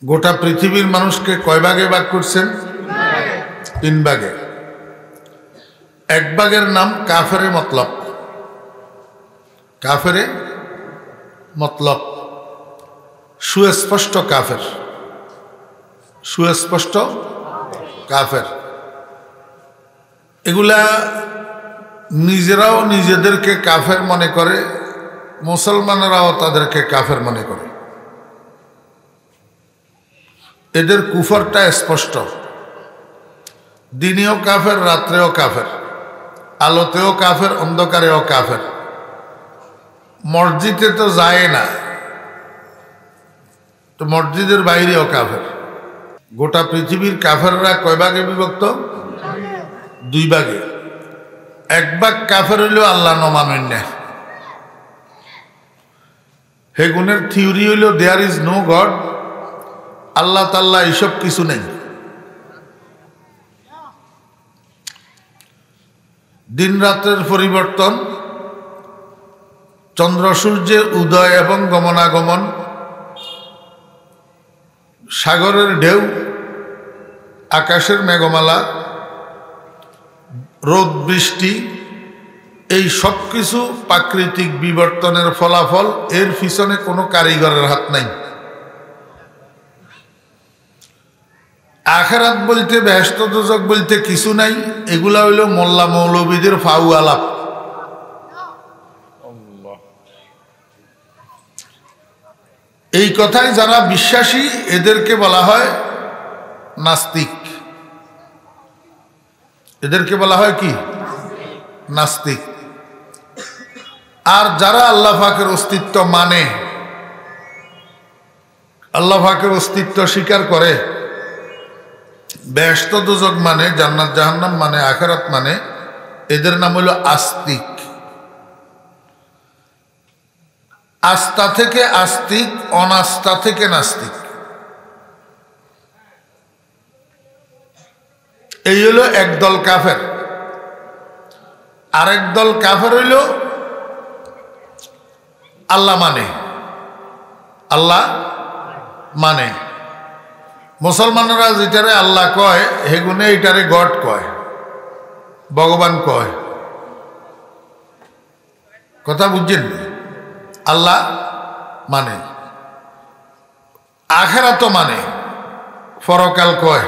গোটা পৃথিবীর মানুষকে কয় ভাগে ভাগ করছেন? তিন ভাগে। এক ভাগের নাম কাফেরে মতলব। কাফেরে মতলব সুস্পষ্ট কাফের, সুস্পষ্ট কাফের। এগুলা নিজেরাও নিজেদেরকে কাফের মনে করে, মুসলমানেরাও তাদেরকে কাফের মনে করে। এদের কুফরটা স্পষ্ট। দিনেও কাফের, রাত্রেও কাফের, আলোতেও কাফের, অন্ধকারেও কাফের। মসজিদে তো যায় না, তো মসজিদের বাইরেও কাফের। গোটা পৃথিবীর কাফেররা কয় ভাগে বিভক্ত? দুই ভাগে। এক ভাগ কাফের হইল আল্লাহ নমানুন না। হেগুনের থিওরি হইল দেয়ার ইজ নো গড, আল্লাহ তাল্লাহ এইসব কিছু নেই। দিন রাতের পরিবর্তন, চন্দ্র সূর্যের উদয় এবং গমনাগমন, সাগরের ঢেউ, আকাশের মেঘমালা, রোদ বৃষ্টি, এই সব কিছু প্রাকৃতিক বিবর্তনের ফলাফল। এর পিছনে কোনো কারিগরের হাত নাই। আখিরাত বলতে, বেহেশত দোজখ বলতে কিছু নাই। এগুলা হইল মোল্লা মৌলবীদের ফাউ আলাপ। এই কথায় যারা বিশ্বাসী এদেরকে বলা হয় নাস্তিক। এদেরকে বলা হয় কি? নাস্তিক। আর যারা আল্লাহ পাকের অস্তিত্ব মানে, আল্লাহ পাকের অস্তিত্ব স্বীকার করে, বেহেশত দোজখ মানে, জান্নাত জাহান্নাম মানে, আখিরাত মানে, এদের নাম হলো আস্তিক। আস্থা থেকে আস্তিক, অনাস্থা থেকে নাস্তিক। এই হলো একদল কাফের। আরেক দল কাফের হইল আল্লাহ মানে, আল্লাহ মানে। মুসলমানরা যেটারে আল্লাহ কয়, হেগুনে এটারে গড কয়, ভগবান কয়। কথা বুঝছেন? আল্লাহ মানে, আখিরাত মানে, পরকাল কয়,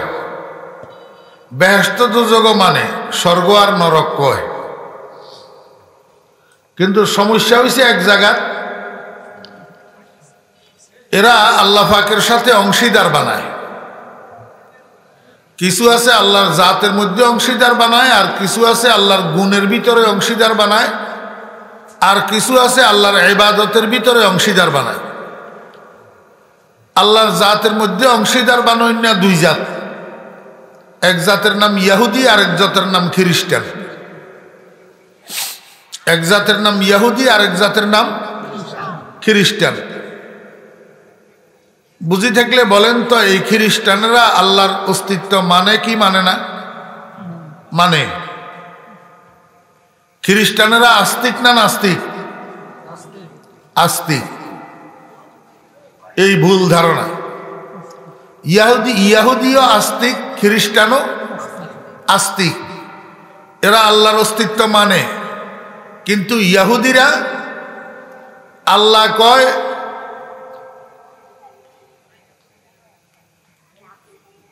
বেহেশত দোজখ মানে, স্বর্গ আর নরক কয়। কিন্তু সমস্যা হয়েছে এক জায়গা, এরা আল্লাহ পাকের সাথে অংশীদার বানায়। কিছু আছে আল্লাহর জাতের মধ্যে অংশীদার বানায়, আর কিছু আছে আল্লাহর গুণের ভিতরে অংশীদার বানায়, আর কিছু আছে আল্লাহর ইবাদতের ভিতরে অংশীদার বানায়। আল্লাহর জাতের মধ্যে অংশীদার বানায় না দুই জাত। এক জাতের নাম ইহুদি, আর এক জাতের নাম খ্রিস্টান। এক জাতের নাম ইহুদি, আর এক জাতের নাম খ্রিস্টান। বুঝি থাকলে বলেন তো, এই খ্রিস্টানেরা আল্লাহর অস্তিত্ব মানে কি মানে না? মানে। খ্রিস্টানেরা আস্তিক না নাস্তিক? আস্তিক। এই ভুল ধারণা। ইহুদিও আস্তিক, খ্রিস্টানও আস্তিক। এরা আল্লাহর অস্তিত্ব মানে। কিন্তু ইহুদিরা আল্লাহ কয়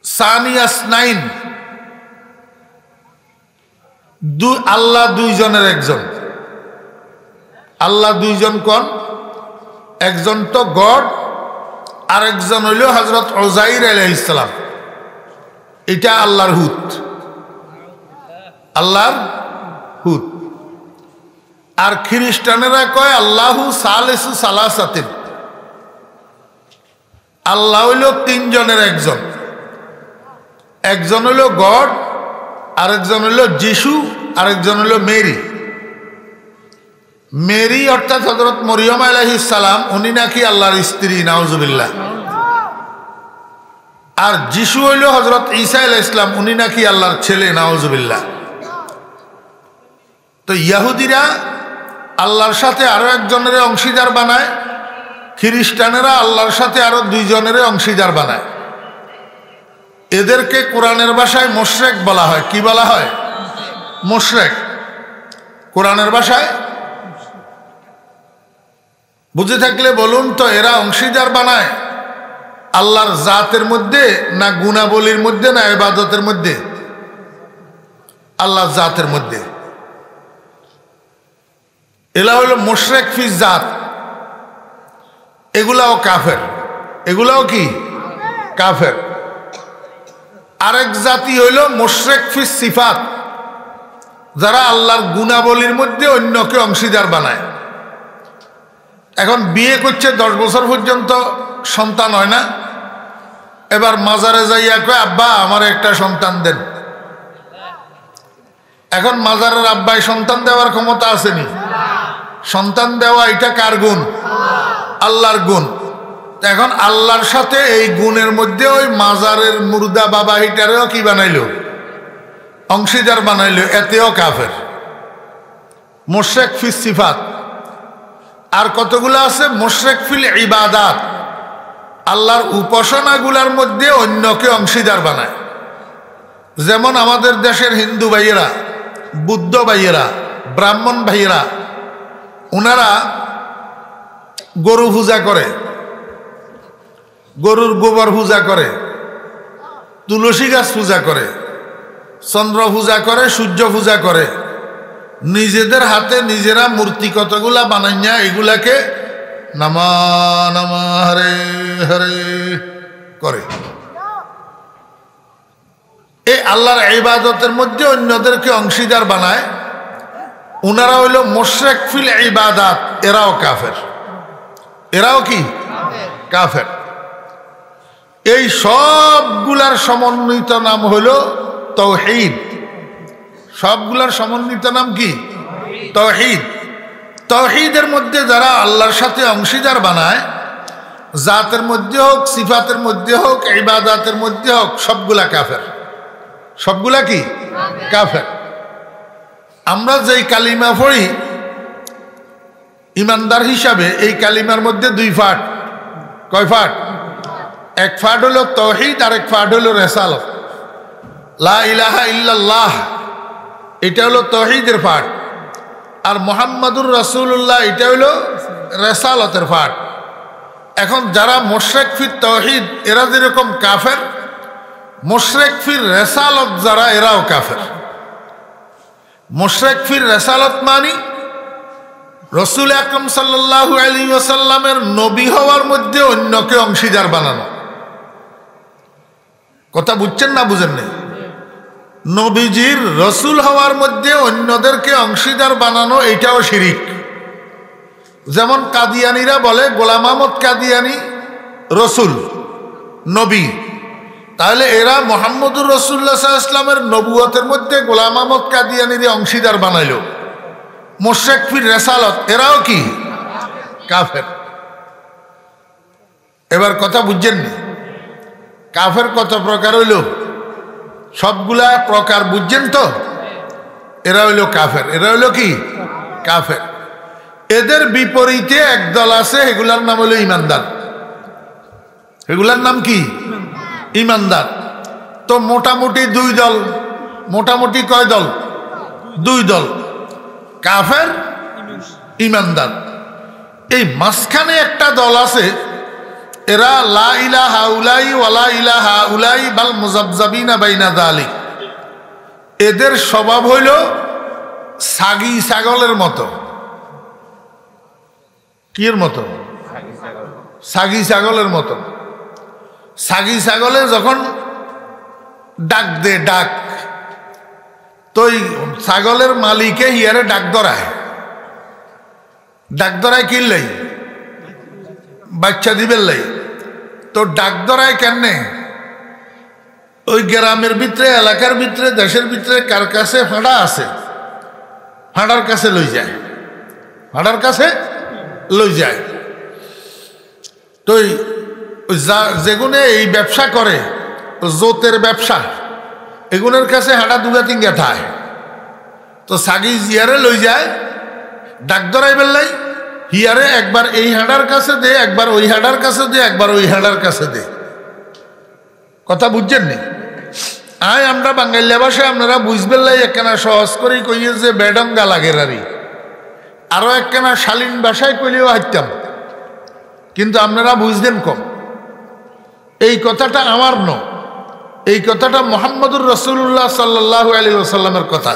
সানিয়াসনাইন, আল্লাহ দুইজনের একজন। আল্লাহ দুইজন কোন? একজন তো গড, আর একজন হইল হযরত উযাইর আলাইহিস সালাম। এটা আল্লাহর হুত, আল্লাহর হুত। আর খ্রিস্টানেরা কয় আল্লাহু সালিসু সালাসাতিন, আল্লাহ হইল তিনজনের একজন। একজন হইল গড, আরেকজন হইল যিশু, আরেকজন হইল মেরি। মেরি অর্থাৎ হযরত মরিয়ম আলাইহিস সালাম, উনি নাকি আল্লাহর স্ত্রী, নাউজুবিল্লাহ। আর যিশু হইল হযরত ঈসা আলাইহিস সালাম, উনি নাকি আল্লাহর ছেলে, নাউজুবিল্লাহ। তো ইহুদিরা আল্লাহর সাথে আরো একজনের অংশীদার বানায়, খ্রিস্টানেরা আল্লাহর সাথে আরো দুইজনের অংশীদার বানায়। এদেরকে কোরআনের ভাষায় মুশরিক বলা হয়। কি বলা হয়? মুশরিক। কোরআনের ভাষায় বুঝে থাকলে বলুন তো, এরা অংশীদার বানায় আল্লাহর জাতের মধ্যে না গুণাবলীর মধ্যে না ইবাদতের মধ্যে? আল্লাহর জাতের মধ্যে। এলা হলো মুশরিক ফি জাত। এগুলাও কাফের। এগুলাও কি? কাফের। আরেক জাতি হইল মুশরিক ফি সিফাত, যারা আল্লাহর গুণাবলীর মধ্যে অন্যকে অংশীদার বানায়। এখন বিয়ে করছে 10 বছর পর্যন্ত সন্তান হয় না, এবার মাজারে যাইয়া কয় আব্বা আমার একটা সন্তান দেন। এখন মাজারের আব্বাই সন্তান দেওয়ার ক্ষমতা আসেনি। সন্তান দেওয়া এটা কার গুণ? আল্লাহর গুণ। এখন আল্লাহর সাথে এই গুণের মধ্যে ওই মাজারের মুর্দা বাবা হিটারেও কি বানাইলো? অংশীদার বানাইলো। এতেও কাফের। মুশরিক ফি সিফাত। আর কতগুলো আছে? মুশরিক ফিল ইবাদাত, আল্লাহর উপাসনাগুলার মধ্যে অন্যকে অংশীদার বানায়। যেমন আমাদের দেশের হিন্দু ভাইয়েরা, বুদ্ধ ভাইয়েরা, ব্রাহ্মণ ভাইয়েরা, ওনারা গরু পূজা করে, গরুর গোবর পূজা করে, তুলসী গাছ পূজা করে, চন্দ্র পূজা করে, সূর্য পূজা করে। নিজেদের হাতে নিজেরা মূর্তি কতগুলা বানাইয়া এগুলাকে নামা নামা হরে হরে করে। এই আল্লাহর ইবাদতের মধ্যে অন্যদেরকে অংশীদার বানায়। ওনারা হইল মুশরিক ফিল ইবাদাত। এরাও কাফের। এরাও কি? কাফের। এই সবগুলার সমন্বিত নাম হইল তাওহীদ। সবগুলার সমন্বিত নাম কি? তাওহীদ। তাওহীদের মধ্যে যারা আল্লাহর সাথে অংশীদার বানায়, জাতের মধ্যে হোক, সিফাতের মধ্যে হোক, ইবাদাতের মধ্যে হোক, সবগুলা কাফের। সবগুলা কি? কাফের। আমরা যেই কালিমা পড়ি ইমানদার হিসাবে, এই কালিমার মধ্যে 2 ফাট। কয় ফাট? এক ফাট হলো তাওহীদ, আর এক ফাট হলো রিসালাত। লা ইলাহা ইল্লাল্লাহ এটা হলো তাওহীদের পাঠ, আর মুহাম্মাদুর রাসূলুল্লাহ এটা হলো রিসালাতের পাঠ। এখন যারা মুশরিক ফির তাওহীদ এরা যেরকম কাফের, মুশরিক ফির রিসালাত যারা এরাও কাফের। মুশরিক ফির রিসালাত মানে রাসূল আকরাম সাল্লাল্লাহু আলাইহি ওয়াসাল্লামের নবী হওয়ার মধ্যে অন্যকে অংশীদার বানানো। কথা বুঝছেন না বুঝেন না? নবীজির রসুল হওয়ার মধ্যে অন্যদেরকে অংশীদার বানানো, এটাও শিরিক। যেমন কাদিয়ানিরা বলে গোলাম আহমদ কাদিয়ানি রসুল নবী, তাহলে এরা মুহাম্মদুর রাসূলুল্লাহ সাল্লাল্লাহু আলাইহি ওয়াসাল্লামের নবুয়তের মধ্যে গোলাম আহমদ কাদিয়ানির অংশীদার বানাইল। মুশরিক ফির রিসালাত এরাও কি? কাফের। এবার কথা বুঝছেন না? কাফের কত প্রকার হইল? সবগুলা প্রকার বুঝছেন তো? এরা হইল কাফের। এরা হইল কি? কাফের। এদের বিপরীতে একদল আছে, এগুলার নাম হইল ইমানদার। এগুলার নাম কি? ইমানদার। তো মোটামুটি 2 দল। মোটামুটি কয় দল? 2 দল, কাফের, ইমানদার। এই মাঝখানে একটা দল আছে, এরা লা ইলাহা উলাই ওয়ালা ইলাহা উলাই বাল মুযাবযাবিনা বাইনা যালিক। এদের স্বভাব হইল ছাগি ছাগলের মতো। কির মতো? ছাগি ছাগলের মতো। ছাগি ছাগলে যখন ডাক দে, ডাক তো ছাগলের মালিকে হিয়ারে ডাক ধরায়। ডাক ধরায় কিনলেই বাচ্চা দিবেন লাই। তো ডাক ধরায় কেমনে? ওই গ্রামের ভিতরে, এলাকার ভিতরে, দেশের ভিতরে কার কাছে ফাঁড়া আছে, ফাঁড়ার কাছে লই যায়, ফাঁড়ার কাছে লই যায়। তো যেগুনে এই ব্যবসা করে, জোতের ব্যবসা, এগুনের কাছে হাঁটা 2-3 ঠায়। তো সাগি জিয়ারে লই যায়, ডাক ধরাই বেললাই হিয়ারে একবার এই হাঁটার কাছে দে, একবার ওই হাঁটার কাছে দে, একবার ওই হাঁটার কাছে দে। কথা বুঝছেন নি? আমরা বাঙালি ভাষায় আপনারা বুঝবেন লাই একখানা সহজ করে কইয়ে যে বেডঙ্গা লাগে রারি, আরো একখানা শালীন ভাষায় কইলেও হাইতাম, কিন্তু আপনারা বুঝলেন কম। এই কথাটা আমার ন, এই কথাটা মুহাম্মদুর রাসূলুল্লাহ সাল্লাল্লাহু আলাইহি ওয়াসাল্লামের কথা।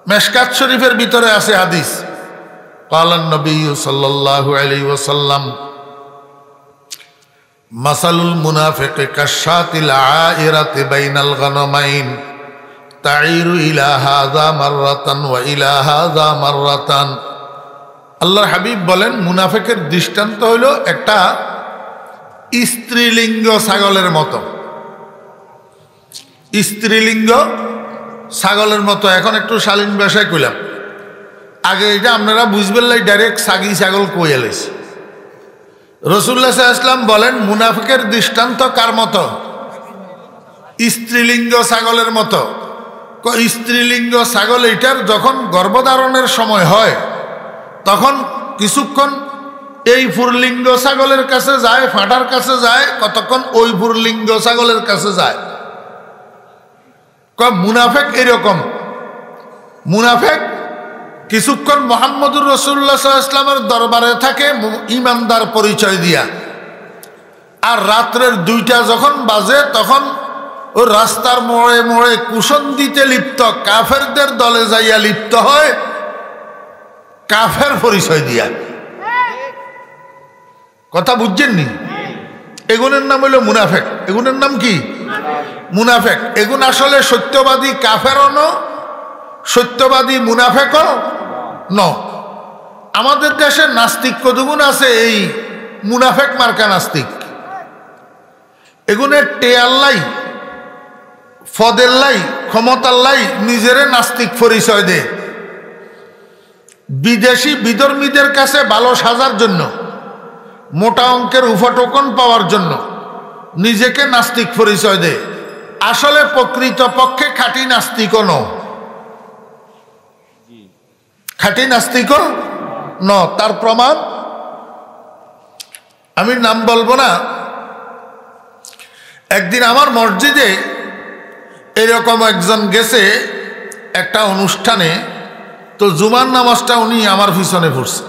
মেশকাত শরীফের ভিতরে আছে হাদিস, ক্বালান নবী সাল্লাল্লাহু আলাইহি ওয়াসাল্লাম মাসালুল মুনাফিকি কাশাতিল আইরাতি বাইনাল গানামাইন তাইরু ইলা হাযা মাররাতান ওয়া ইলা হাযা মাররাতান। আল্লাহর হাবিব বলেন মুনাফিকের দৃষ্টান্ত হলো একটা স্ত্রীলিঙ্গ ছাগলের মতো, স্ত্রীলিঙ্গ ছাগলের মতো। এখন একটু শালীন ভাষায় কইলাম, আগে এটা আপনারা বুঝবেন লাই ডাইরেক্ট সাগি ছাগল কই এলেছে। রাসূলুল্লাহ সাল্লাল্লাহু আলাইহি ওয়াসাল্লাম বলেন মুনাফিকের দৃষ্টান্ত কার মতো? স্ত্রীলিঙ্গ ছাগলের মতো। স্ত্রীলিঙ্গ ছাগল এটার যখন গর্ভধারণের সময় হয় তখন কিছুক্ষণ এই পুরলিঙ্গ ছাগলের কাছে যায়, ফাটার কাছে যায়, কতক্ষণ ওই পুরলিঙ্গ ছাগলের কাছে যায়। মুনাফিক এরকম, মুনাফিক কিছুক্ষণ মুহাম্মদুর রাসূলুল্লাহ সাল্লাল্লাহু আলাইহি ওয়াসাল্লামের দরবারে থাকে ইমানদার পরিচয় দিয়া, আর রাত্রের 2টা যখন বাজে তখন ও রাস্তার মোড়ে মোড়ে কুসন্দিতে লিপ্ত কাফেরদের দলে যাইয়া লিপ্ত হয় কাফের পরিচয় দিয়া। কথা বুঝছেননি? এগুনের নাম হইল মুনাফিক। এগুনের নাম কি? মুনাফিক। এগুন আসলে সত্যবাদী কাফেরও ন, সত্যবাদী মুনাফিকও ন। আমাদের দেশে নাস্তিক কতগুণ আছে, এই মুনাফিক মার্কা নাস্তিক। এগুনের টেয়াল্লাই, ফদেল্লাই, ক্ষমতাল্লাই নিজেরে নাস্তিক পরিচয় দে, বিদেশি বিধর্মীদের কাছে ভালো সাজার জন্য, মোটা অঙ্কের উফাটোকন পাওয়ার জন্য নিজেকে নাস্তিক পরিচয় দে। আসলে প্রকৃত পক্ষে খাঁটি নাস্তিকও ন, খাঁটি নাস্তিকও ন। তার প্রমাণ আমি নাম বলবো না। একদিন আমার মসজিদে এরকম একজন গেছে একটা অনুষ্ঠানে, তো জুমার নামাজটা উনি আমার পিছনে পড়ছে।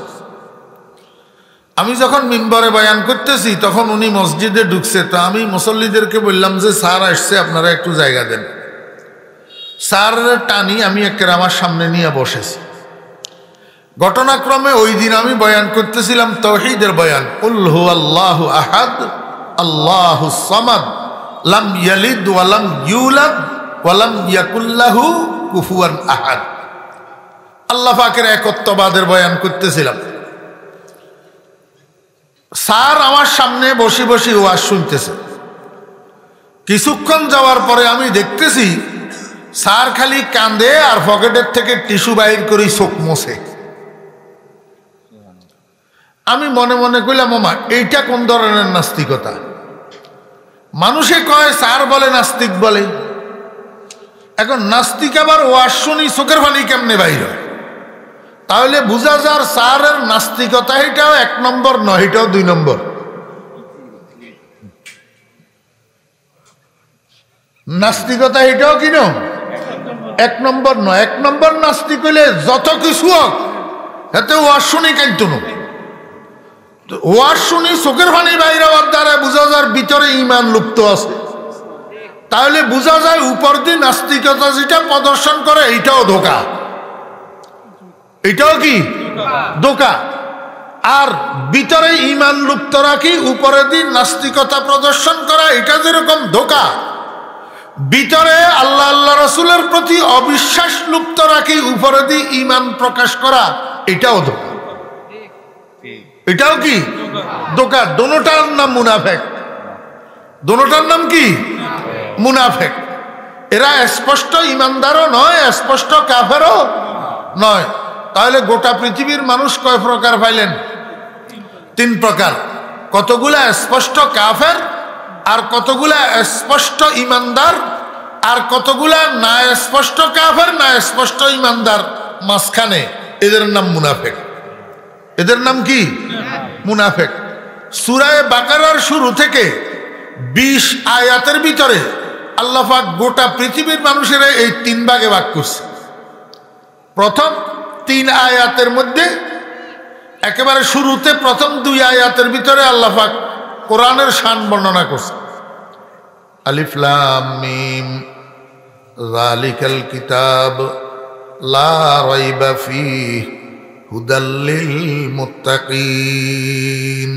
আমি যখন মিম্বরে বয়ান করতেছি তখন উনি মসজিদে ঢুকছে, তো আমি মুসল্লিদেরকে বললাম যে স্যার আসছে, আপনারা একটু জায়গা দেন। স্যারের টানি আমি একেবারে আমার সামনে নিয়ে বসেছি। ঘটনাক্রমে ওই দিন আমি বয়ান করতেছিলাম তাওহীদের বয়ান, কুল হুয়াল্লাহু আহাদ আল্লাহুস সামাদ লাম ইয়ালিদ ওয়া লাম ইউলাদ ওয়া লাম ইয়াকুল লাহু কুফুয়ান আহাদ। আল্লাহ পাকের একত্ববাদের বয়ান করতেছিলাম। স্যার আমার সামনে বসে বসে ওয়াজ শুনতেছে। কিছুক্ষণ যাওয়ার পরে আমি দেখতেছি স্যার খালি কান্দে আর পকেটের থেকে টিস্যু বাইর করে চোখ মোছে। আমি মনে মনে কইলাম মামা এইটা কোন ধরনের নাস্তিকতা? মানুষে কয় স্যার বলে নাস্তিক বলে, এখন নাস্তিক আবার ওয়াজ শুনি চোখের পানি কেমনে বাইর হয়? তাহলে বুঝা যার স্যারের নাস্তিকতা এটাও 1 নম্বর নয়, এটাও 2 নম্বর। নাস্তিকতা এটাও কি ন 1 নম্বর নয়। 1 নম্বর নাস্তিক হইলে যত কিছু হোক এতে ওয়াজ শুনি কিন্তু ওয়াজ শুনি চোখের পানি বাইরে হওয়ার দ্বারা বুঝা যার ভিতরে ঈমান লুপ্ত আছে। তাহলে বুঝা যায় উপর দিয়ে নাস্তিকতা যেটা প্রদর্শন করে এইটাও ধোঁকা, এটাও কি ধোঁকা। আর ভিতরে ঈমান লুপ্ত রাখি উপরে দিয়ে নাস্তিকতা প্রদর্শন করা এটা যেরকম ধোঁকা, ভিতরে আল্লাহ আল্লাহ রাসূলের প্রতি অবিশ্বাস লুপ্ত রাখি উপরে দিয়ে ঈমান প্রকাশ করা এটাও ধোঁকা, এটাও কি ধোঁকা। দোনোটার নাম মুনাফিক, দোনোটার নাম কি মুনাফিক। এরা স্পষ্ট ইমানদারও নয়, স্পষ্ট কাফেরও নয়। তাহলে গোটা পৃথিবীর মানুষ কয় প্রকার পাইলেন? 3 প্রকার। কতগুলা স্পষ্ট কাফের, আর কতগুলা স্পষ্ট ইমানদার, আর কতগুলা না স্পষ্ট কাফের না স্পষ্ট ইমানদার মাঝখানে, এদের নাম মুনাফিক। এদের নাম কি মুনাফিক। সূরা বাকারার শুরু থেকে 20 আয়াতের ভিতরে আল্লাহ পাক গোটা পৃথিবীর মানুষেরা এই 3 ভাগে ভাগ করছে। প্রথম 3 আয়াতের মধ্যে একেবারে শুরুতে প্রথম 2 আয়াতের ভিতরে আল্লাহ পাক কোরআনের শান বর্ণনা করছে। আলিফ লাম মিম যালিকাল কিতাব লা রাইবা ফীহি হুদাল লিল মুত্তাকিন,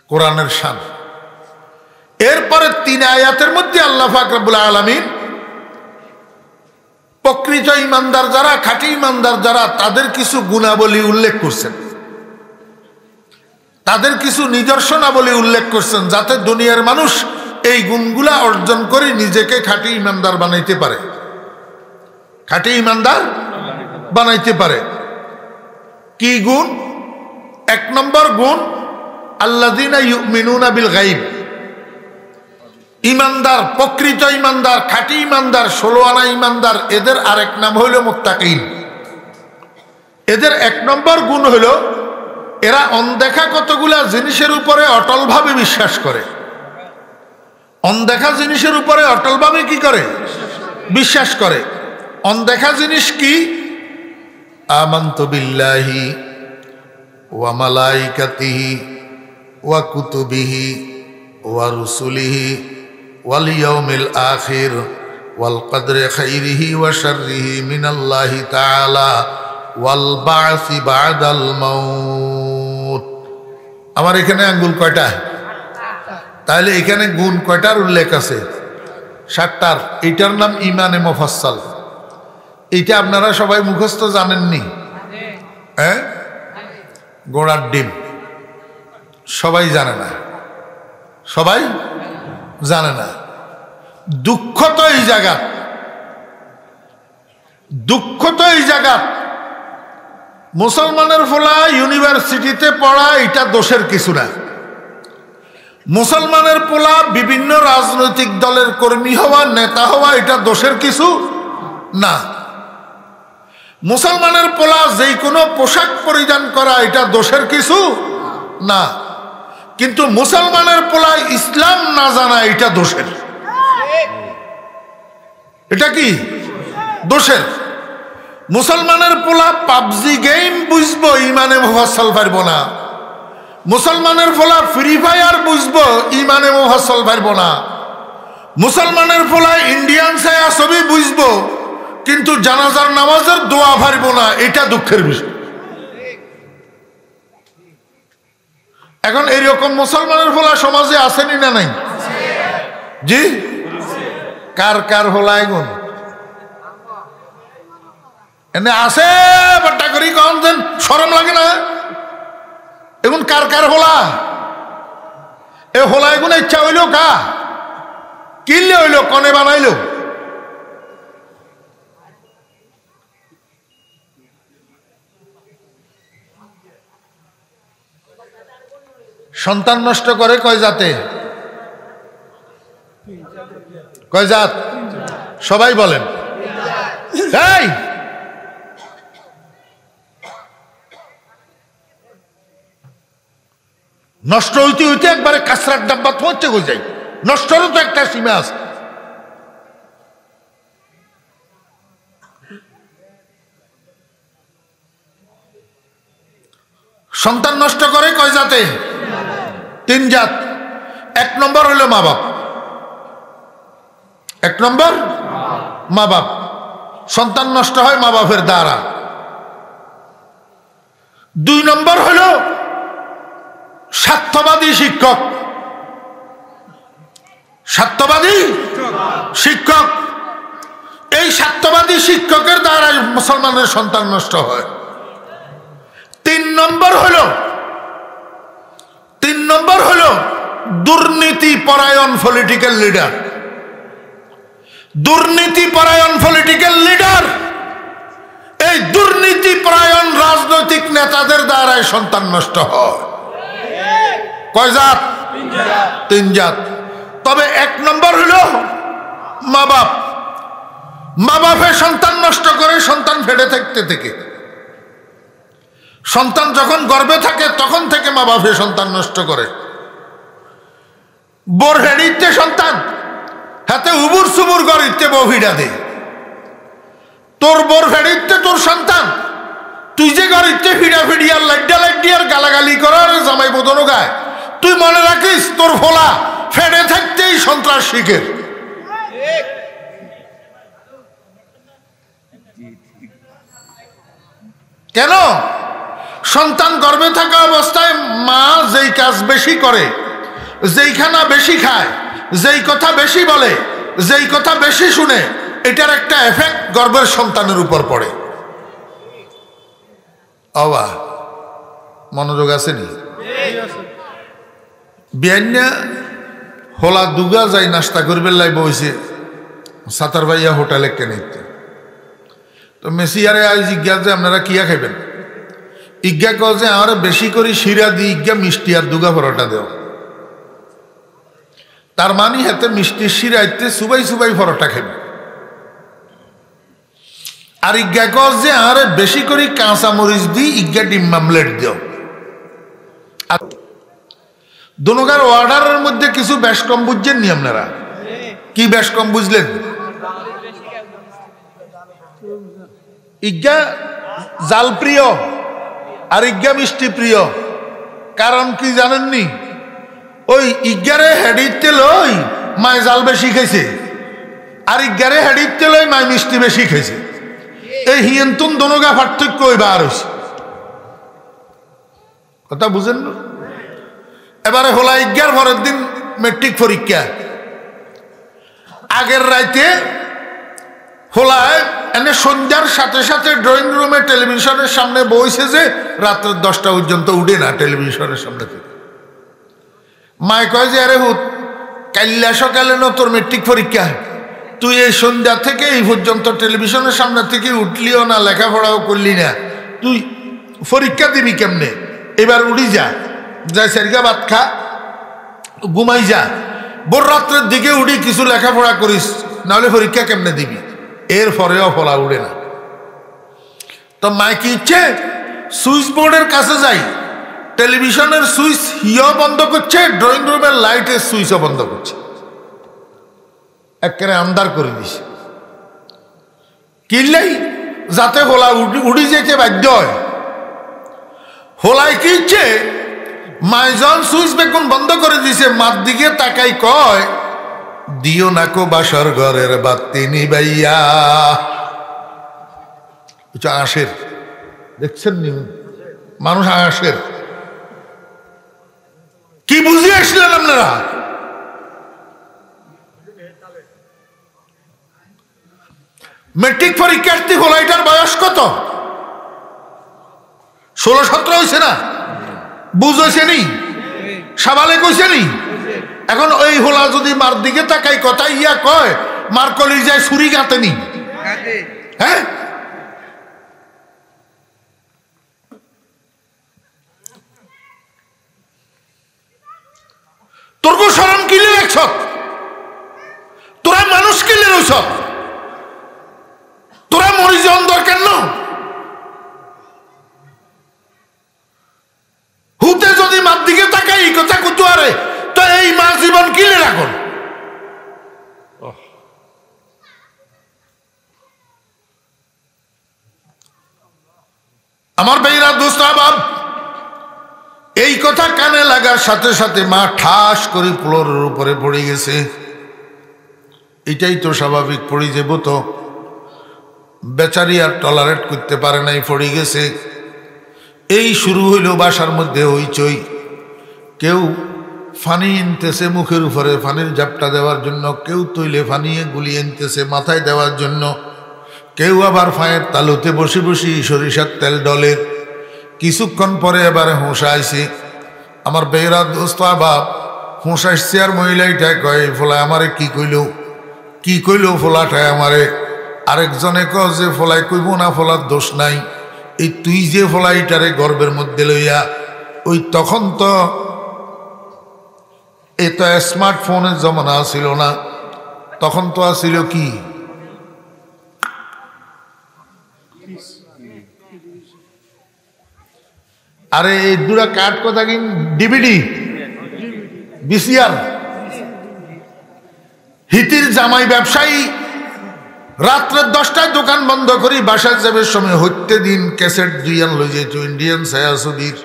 কোরআনের শান। এরপরে 3 আয়াতের মধ্যে আল্লাহ পাক রব্বুল আলামিন প্রকৃত ঈমানদার যারা, খাঁটি ঈমানদার যারা, তাদের কিছু গুণাবলী উল্লেখ করছেন, তাদের কিছু নিদর্শনাবলী উল্লেখ করছেন, যাতে দুনিয়ার মানুষ এই গুণগুলা অর্জন করে নিজেকে খাঁটি ঈমানদার বানাইতে পারে, খাঁটি ঈমানদার বানাইতে পারে। কি গুণ? 1 নম্বর গুণ আল্লাযীনা ইউমিনুনা বিল গায়ব। ঈমানদার, প্রকৃত ঈমানদার, খাঁটি ঈমানদার, 16 আনা ঈমানদার, এদের আরেক নাম হইল মুত্তাকিন। এদের 1 নম্বর গুণ হইল এরা অনদেখা কতগুলা জিনিসের উপরে অটলভাবে বিশ্বাস করে। অনদেখা জিনিসের উপরে অটলভাবে কি করে? বিশ্বাস করে। অনদেখা জিনিস কি? আমানতু বিল্লাহি ওয়া মালাইকাতিহি ওয়া কুতুবিহি ওয়া রুসুলিহি ওয়াল ইয়াউমিল আখির ওয়াল কদরি খাইরিহি ওয়া শাররিহি মিনাল্লাহি তাআলা ওয়াল বা'সি বা'দাল মাউত। আমার এখানে আঙ্গুল কয়টা? তাহলে এখানে গুণ কয়টার উল্লেখ আছে? 7টার। এটার নাম ইমানে মুফাসসাল। এটা আপনারা সবাই মুখস্থ জানেননি? হ্যাঁ, গোড়ার ডিম সবাই জানে না, সবাই জানে না। দুঃখ তো এই জায়গা, দুঃখ তো এই জায়গা। মুসলমানের ফলা ইউনিভার্সিটিতে পড়া এটা দোষের কিছু না। মুসলমানের পোলা বিভিন্ন রাজনৈতিক দলের কর্মী হওয়া, নেতা হওয়া, এটা দোষের কিছু না। মুসলমানের পোলা যে কোনো পোশাক পরিধান করা, এটা দোষের কিছু না। কিন্তু মুসলমানের পোলা ইসলাম না জানা, এটা দোষের। এটা কি? দোষের। মুসলমানের পোলা পাবজি গেম বুঝবো, ইমানে মুফাসসাল পারবো না। মুসলমানের পোলা ফ্রি ফায়ার বুঝবো, ইমানে মুফাসসাল পারবো না। মুসলমানের পোলা ইন্ডিয়ান ছায়া ছবি বুঝবো, কিন্তু জানাজার নামাজের দোয়া পারবো না, এটা দুঃখের বিষয়। এখন এইরকম মুসলমানের পোলা সমাজে আসেনি না নাই? জি, কার কার হোলা এগুন এনে আসে বাট্টা করি কখন দেন, শরম লাগে না? এখন কার কার হোলা? এ হোলা এগুন ইচ্ছা হইল কা কিনলে হইল, কনে বানাইল? সন্তান নষ্ট করে কয় জাতে? কয় জাত? সবাই বলেন। এই নষ্ট হইতে হইতে একবারে কাঁচরার ডাব্বা পৌঁছে হয়ে যায়। নষ্টরও তো একটা সীমা আছে। সন্তান নষ্ট করে কয় জাতে? 3 জাত। 1 নম্বর হইল মা বাপ। 1 নম্বর মা বাপ। সন্তান নষ্ট হয় মা বাপের দ্বারা। 2 নম্বর হইল স্বার্থবাদী শিক্ষক। স্বার্থবাদী শিক্ষক, এই স্বার্থবাদী শিক্ষকের দ্বারা মুসলমানের সন্তান নষ্ট হয়। 3 নম্বর হলো দুর্নীতি পরায়ণ পলিটিক্যাল লিডার। দুর্নীতি পরায়ণ পলিটিক্যাল লিডার, এই দুর্নীতি পরায়ণ রাজনৈতিক নেতাদের দ্বারাই সন্তান নষ্ট হয়। কয় জাত? 3 জাত। তবে 1 নম্বর হলো মা বাপ। মা বাপে সন্তান নষ্ট করে সন্তান ফেটে থাকতে থেকে। সন্তান যখন গর্ভে থাকে তখন থেকে মা বাপে সন্তান নষ্ট করে। বোর হেডিতে সন্তান, হাতে উবুর সুবুর গড়িতে বহিডা দে তোর বোর ফেড়িতে তোর সন্তান তুই যে গড়িতে ফিডা ফিডিয়ার লাড্ডা লাড্ডিয়ার গালাগালি করার জামাই বোধন গায় তুই মনে রাখিস তোর ফোলা ফেড়ে থাকতেই সন্ত্রাস শিখের কেন সন্তান গর্ভে থাকা অবস্থায় মা যেই কাজ বেশি করে যেই খানা বেশি খায় যেই কথা বেশি বলে যেই কথা বেশি শুনে এটার একটা এফেক্ট গর্ভের সন্তানের উপর পড়ে অবা মনোযোগ আসেনি বিয়ান্না হোলা দুগা যাই নাস্তা করবে লাই বইছে সাতার ভাইয়া হোটেলে কেনে তো মেসিয়ারে আজ জিজ্ঞাসা যে আপনারা কিয়া খাইবেন ইজ্ঞা কও যে আমার বেশি করে শিরা দি ইজ্ঞা মিষ্টি আর দুগা পরোটা দেও তার মানে হাতে মিষ্টির শিরাইতে সুবাই সুবাই পরোটা খাইবে আর ইজ্ঞা কও যে আমার বেশি করে কাঁচা মরিচ দি ইজ্ঞা ডিম মামলেট দেও আর দোনোগার অর্ডারের মধ্যে কিছু বেশ কম বুঝছেন নি আপনারা কি বেশ কম বুঝলেন ইজ্ঞা জাল প্রিয় আর ইজ্ঞা মিষ্টি প্রিয় কারণ কি জানেননি ওই ইজ্ঞারে হেডিতে লই মায় জাল বেশি খাইছে আর ইজ্ঞারে হেডিতে লই মায় মিষ্টি বেশি খাইছে এই হিয়েন্তুন দোনোগা পার্থক্য ওই বার হয়েছে কথা বুঝেন না এবারে হলা ইজ্ঞার পরের দিন মেট্রিক পরীক্ষা আগের রাইতে হোলায় এনে সন্ধ্যার সাথে সাথে ড্রয়িং রুমে টেলিভিশনের সামনে বইছে যে রাত্র 10টা পর্যন্ত উঠে না টেলিভিশনের সামনে থেকে মায় কয় যে আরে হুত কাল্লা সকালে ন তোর মেট্রিক পরীক্ষা তুই এই সন্ধ্যা থেকে এই পর্যন্ত টেলিভিশনের সামনে থেকে উঠলিও না লেখাপড়াও করলি না তুই পরীক্ষা দিবি কেমনে এবার উড়ি যা যাই সেরগা ভাত খা ঘুমাই যা ভোর রাত্রের দিকে উঠি কিছু লেখাপড়া করিস নাহলে পরীক্ষা কেমনে দিবি এর পরেও ফলা উড়ে না তো মায় কি ইচ্ছে সুইচ বোর্ডের কাছে যাই টেলিভিশনের সুইচ হিও বন্ধ করছে ড্রয়িং রুমের লাইটের সুইচও বন্ধ করছে একেবারে আন্দার করে দিছে কিনলেই যাতে হোলা উড়ি যেতে বাধ্য হয় হোলায় কি ইচ্ছে মাইজন সুইচ বেগুন বন্ধ করে দিছে মার দিকে তাকাই কয় দিও নাকো বাসর ঘরের বাতি নিবাইয়া আঁশের দেখছেন নি মানুষ আঁশের কি বুঝিয়ে আসলেন আপনারা মেট্রিক পরীক্ষার্থী হোলাইটার বয়স কত 16-17 হয়েছে না বুঝ হয়েছে নি সাবালে কইছে নি এখন ওই হোলা যদি মার দিকে তাকাই কথা ইয়া কয় মার কলি যায় ছুরি গাতে নি হ্যাঁ তোর কো শরম কিলে রাখছ তোরা মানুষ কিলে রইছ তোরা মরি যাওয়ার দরকার না হুতে যদি মার দিকে তাকাই এই কথা কুতুয়ারে তো এই মা জীবন কিলে রাখুন আমার ভাইরা দোস্ত বাপ এই কথা কানে লাগার সাথে সাথে মা ঠাস করে ফ্লোরের উপরে পড়ে গেছে এটাই তো স্বাভাবিক পড়ে যাব তো বেচারি আর টলারেট করতে পারে নাই পড়ে গেছে এই শুরু হইল বাসার মধ্যে হইচই কেউ ফানি আনতেছে মুখের উপরে ফানির ঝাপটা দেওয়ার জন্য কেউ তৈলে ফানিয়ে গুলিয়ে আনতেছে মাথায় দেওয়ার জন্য কেউ আবার ফায়ের তালুতে বসে বসে সরিষার তেল ডলের কিছুক্ষণ পরে এবারে হুঁশ আইছে আমার বেহরা দোস্ত বাপ হুঁশ আসছে আর মহিলাইটাই কয় ফোলায় আমারে কি কইল ফোলাটায় আমারে আরেকজনে কয় যে ফোলায় কইব না ফোলার দোষ নাই এই তুই যে ফোলাইটারে গর্বের মধ্যে লইয়া ওই তখন তো এ তো স্মার্টফোনের জমানা ছিল না তখন তো আসিল কি আরে এই দুরা কাঠ কথা কি ডিভিডি ভিসিআর হিতির জামাই ব্যবসায়ী রাত্রে 10টায় দোকান বন্ধ করি বাসায় যাবার সময় হইতে দিন ক্যাসেট দুইয়ান লই যেত ইন্ডিয়ান ছায়াছবির।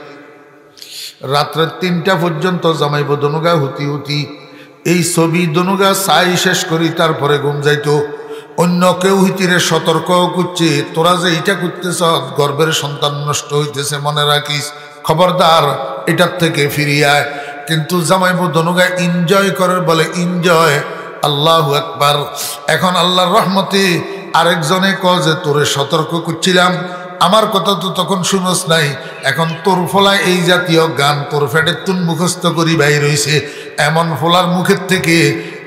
রাত্রে 3টা পর্যন্ত জামাইব দনুগা হুতি হুতি এই ছবি দনুগা চাই শেষ করি তারপরে ঘুম যাইতো। অন্য কেউ হিতিরে সতর্ক করছে, তোরা যে এইটা করতেছ গর্ভের সন্তান নষ্ট হইতেছে, মনে রাখিস, খবরদার এটার থেকে ফিরিয়ায়। কিন্তু জামাইব দনুগা এনজয় করে, বলে এনজয়, আল্লাহু আকবার। এখন আল্লাহর রহমতে আরেকজনে কয় যে তোরে সতর্ক করছিলাম, আমার কথা তো তখন শুনোস নাই, এখন তোর ফলায় এই জাতীয় গান তোর ফেটের তুন মুখস্থ করি বাইর হইছে, এমন ফলার মুখের থেকে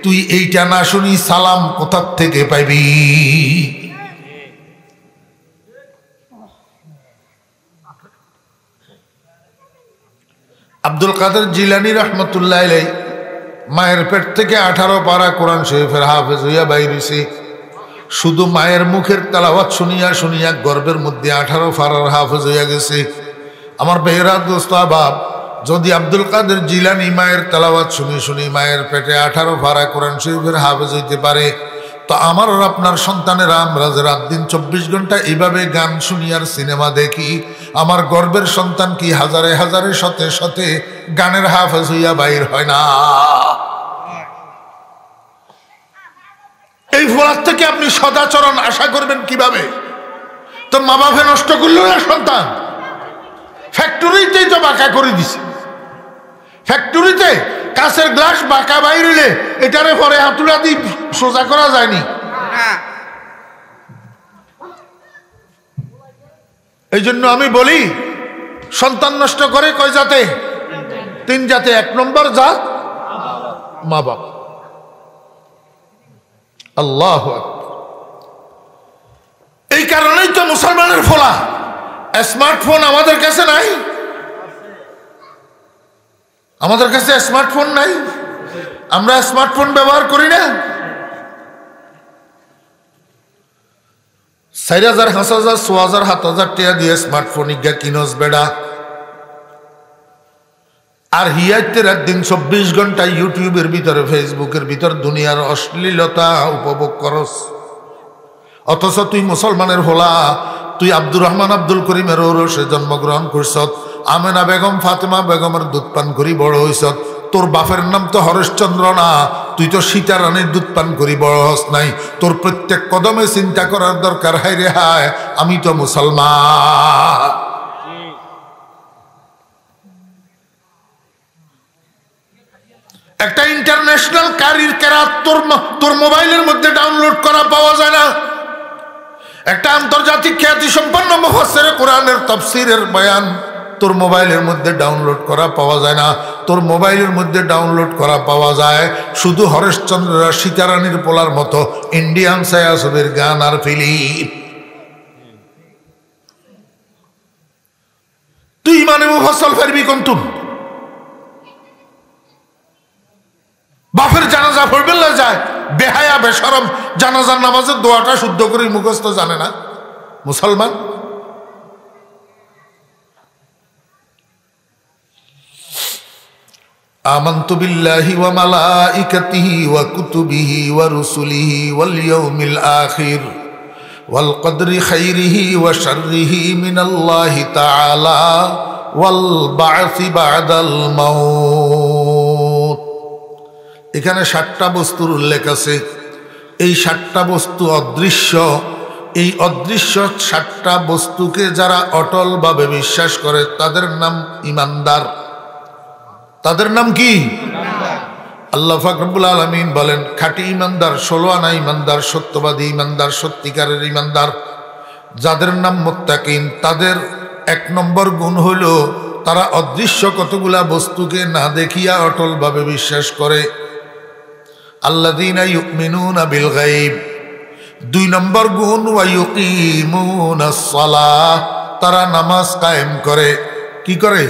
তুই এইটা না শুনি সালাম কোথার থেকে পাইবি? আব্দুল কাদের জিলানী রহমতুল্লাহ আলাইহি মায়ের পেট থেকে 18 পারা কোরআন শরীফের হাফেজ হইয়া বাইর হইছে। শুধু মায়ের মুখের তেলাওয়াত শুনিয়া শুনিয়া গর্বের মধ্যে 18 পারার হাফেজ হইয়া গেছে। আমার বেহরা দোস্ত আবাব, যদি আব্দুল কাদের জিলানী মায়ের তেলাওয়াত শুনি শুনি মায়ের পেটে 18 পারা কোরআন শরীফের হাফেজ হইতে পারে, তো আমার আর আপনার সন্তানেরা আমরা যে রাত দিন 24 ঘন্টা এইভাবে গান শুনি আর সিনেমা দেখি, আমার গর্বের সন্তান কি হাজারে হাজারে শতে শতে গানের হাফেজ হইয়া বাইর হয় না? এই ফলার থেকে আপনি সদাচরণ আশা করবেন কিভাবে? তো মা বাপে নষ্ট করল না সন্তান, ফ্যাক্টরিতেই তো বাঁকা করে দিছে। ফ্যাক্টরিতে কাঁচের গ্লাস বাঁকা বাইরে এটারে পরে হাতুড়া দিয়ে সোজা করা যায়নি। এই জন্য আমি বলি সন্তান নষ্ট করে কয় জাতে? 3 জাতে। 1 নম্বর জাত মা বাপ। আল্লাহু আকবার। এই কারণেই তো মুসলমানের ফলা স্মার্টফোন আমাদের কাছে নাই। আমাদের কাছে স্মার্টফোন নাই, আমরা স্মার্টফোন ব্যবহার করি না। 4000 5000 6000 7000 টাকা দিয়ে স্মার্টফোন ইগা কিনস বেড়া, আর হিয়াইতে রাত দিন 24 ঘন্টা ইউটিউবের ভিতরে ফেসবুকের ভিতর দুনিয়ার অশ্লীলতা উপভোগ করস। অথচ তুই মুসলমানের হলা, তুই আব্দুর রহমান আব্দুল করিমের ঔরসে জন্মগ্রহণ করছ, আমেনা বেগম ফাতেমা বেগমের দুধ পান করি বড় হইছ। তোর বাপের নাম তো হরেশচন্দ্র না, তুই তো সীতা রানীর দুধ পান করি বড় হস নাই। তোর প্রত্যেক কদমে চিন্তা করার দরকার, হায় রে হায় আমি তো মুসলমান। একটা ইন্টারন্যাশনাল কারির কেরাত তোর মোবাইলের মধ্যে ডাউনলোড করা পাওয়া যায় না। একটা আন্তর্জাতিক খ্যাতি সম্পন্ন মুফাসসিরে কোরআনের তাফসীরের বয়ান তোর মোবাইলের মধ্যে ডাউনলোড করা পাওয়া যায় না। তোর মোবাইলের মধ্যে ডাউনলোড করা পাওয়া যায় শুধু হরেশচন্দ্র সীতারানীর পোলার মতো ইন্ডিয়ান ছায়াছবির গান আর ফিল্ম। তুই মানে মুফাসসাল ফেরবি কোনতুন? বাপের জানাজা পড়বে না যায়, বেহায়া বেশরম জানাজার নামাজের দোয়াটা শুদ্ধ করে মুখস্থ জানে না মুসলমান। আমানতু বিল্লাহি ওয়া মালাইকাতিহি ওয়া কুতুবিহি ওয়া রুসুলিহি ওয়াল ইয়াউমিল আখির ওয়াল কদরি খাইরিহি ওয়া শাররিহি মিনাল্লাহি তাআলা ওয়াল বা'সি বা'দাল মাউত। এখানে 7টা বস্তুর উল্লেখ আছে। এই 7টা বস্তু অদৃশ্য। এই অদৃশ্য 7টা বস্তুকে যারা অটলভাবে বিশ্বাস করে তাদের নাম ঈমানদার। তাদের নাম কি? আল্লাহ পাক রব্বুল আলামিন বলেন খাঁটি ঈমানদার, 16 আনা ঈমানদার, সত্যবাদী ঈমানদার, সত্যিকারের ঈমানদার যাদের নাম মুত্তাকিন, তাদের 1 নম্বর গুণ হলো তারা অদৃশ্য কতগুলা বস্তুকে না দেখিয়া অটলভাবে বিশ্বাস করে। আল্লাযীনা ইউমিনুনা বিল গায়ব। 2 নম্বর গুণ ওয়া ইউকিমুনাস সালাহ, তারা নামাজ কায়েম করে। কি করে?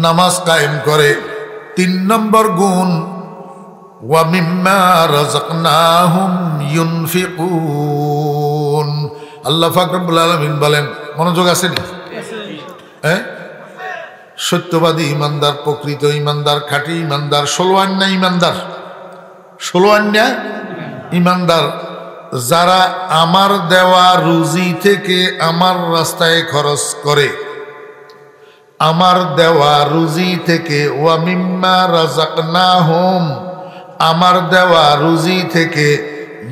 নামাজ কায়েম করে। 3 নম্বর গুণ ওয়া মিম্মা রাযাকনাহুম ইউনফিকুন। আল্লাহ পাক রব্বুল আলামিন বলেন, মনোযোগ আছে নি? হ্যাঁ, সত্যবাদী ঈমানদার, প্রকৃত ঈমানদার, খাঁটি ঈমানদার, 16 আনা ঈমানদার 16 আন্না ইমানদার যারা আমার দেওয়া রুজি থেকে আমার রাস্তায় খরচ করে, আমার দেওয়া রুজি থেকে, ওয়া মিম্মা রাযাকনাহুম, আমার দেওয়া রুজি থেকে,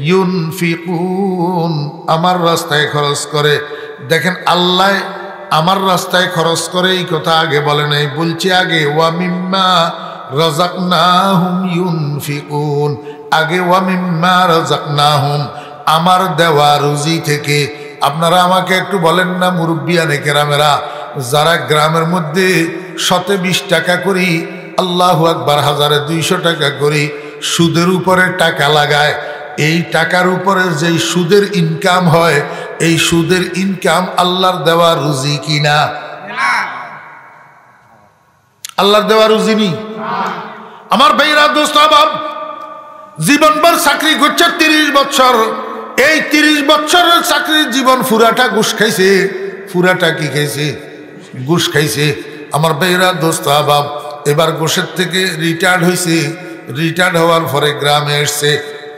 ইউনফিকুন, আমার রাস্তায় খরচ করে। দেখেন আল্লাহ আমার রাস্তায় খরচ করে এই কথা আগে বলে নাই, বলছি আগে ওয়া মিম্মা রাযাকনাহুম ইউনফিকুন, আগে ওয়া মিম্মা রাযাকনাহুম, আমার দেওয়া রুজি থেকে। আপনারা আমাকে একটু বলেন না মুরব্বিয়ানে কেরামেরা, যারা গ্রামের মধ্যে 120 টাকা করি, আল্লাহু আকবার, 1200 টাকা করি সুদের উপরে টাকা লাগায়, এই টাকার উপরে যেই সুদের ইনকাম হয়, এই সুদের ইনকাম আল্লাহর দেওয়া রুজি কিনা? আল্লাহর দেওয়া রুজি নি। আমার ভাইরা দোস্ত বাপ, জীবনভর চাকরি করছে 30 বছর, এই 30 বছরের চাকরির জীবন পুরাটা ঘুষ খাইছে। পুরাটা কি খাইছে? ঘুষ খাইছে। আমার ভাইরা দোস্ত বাপ, এবার ঘুষের থেকে রিটায়ার্ড হয়েছে, রিটায়ার্ড হওয়ার পরে গ্রামে এসছে,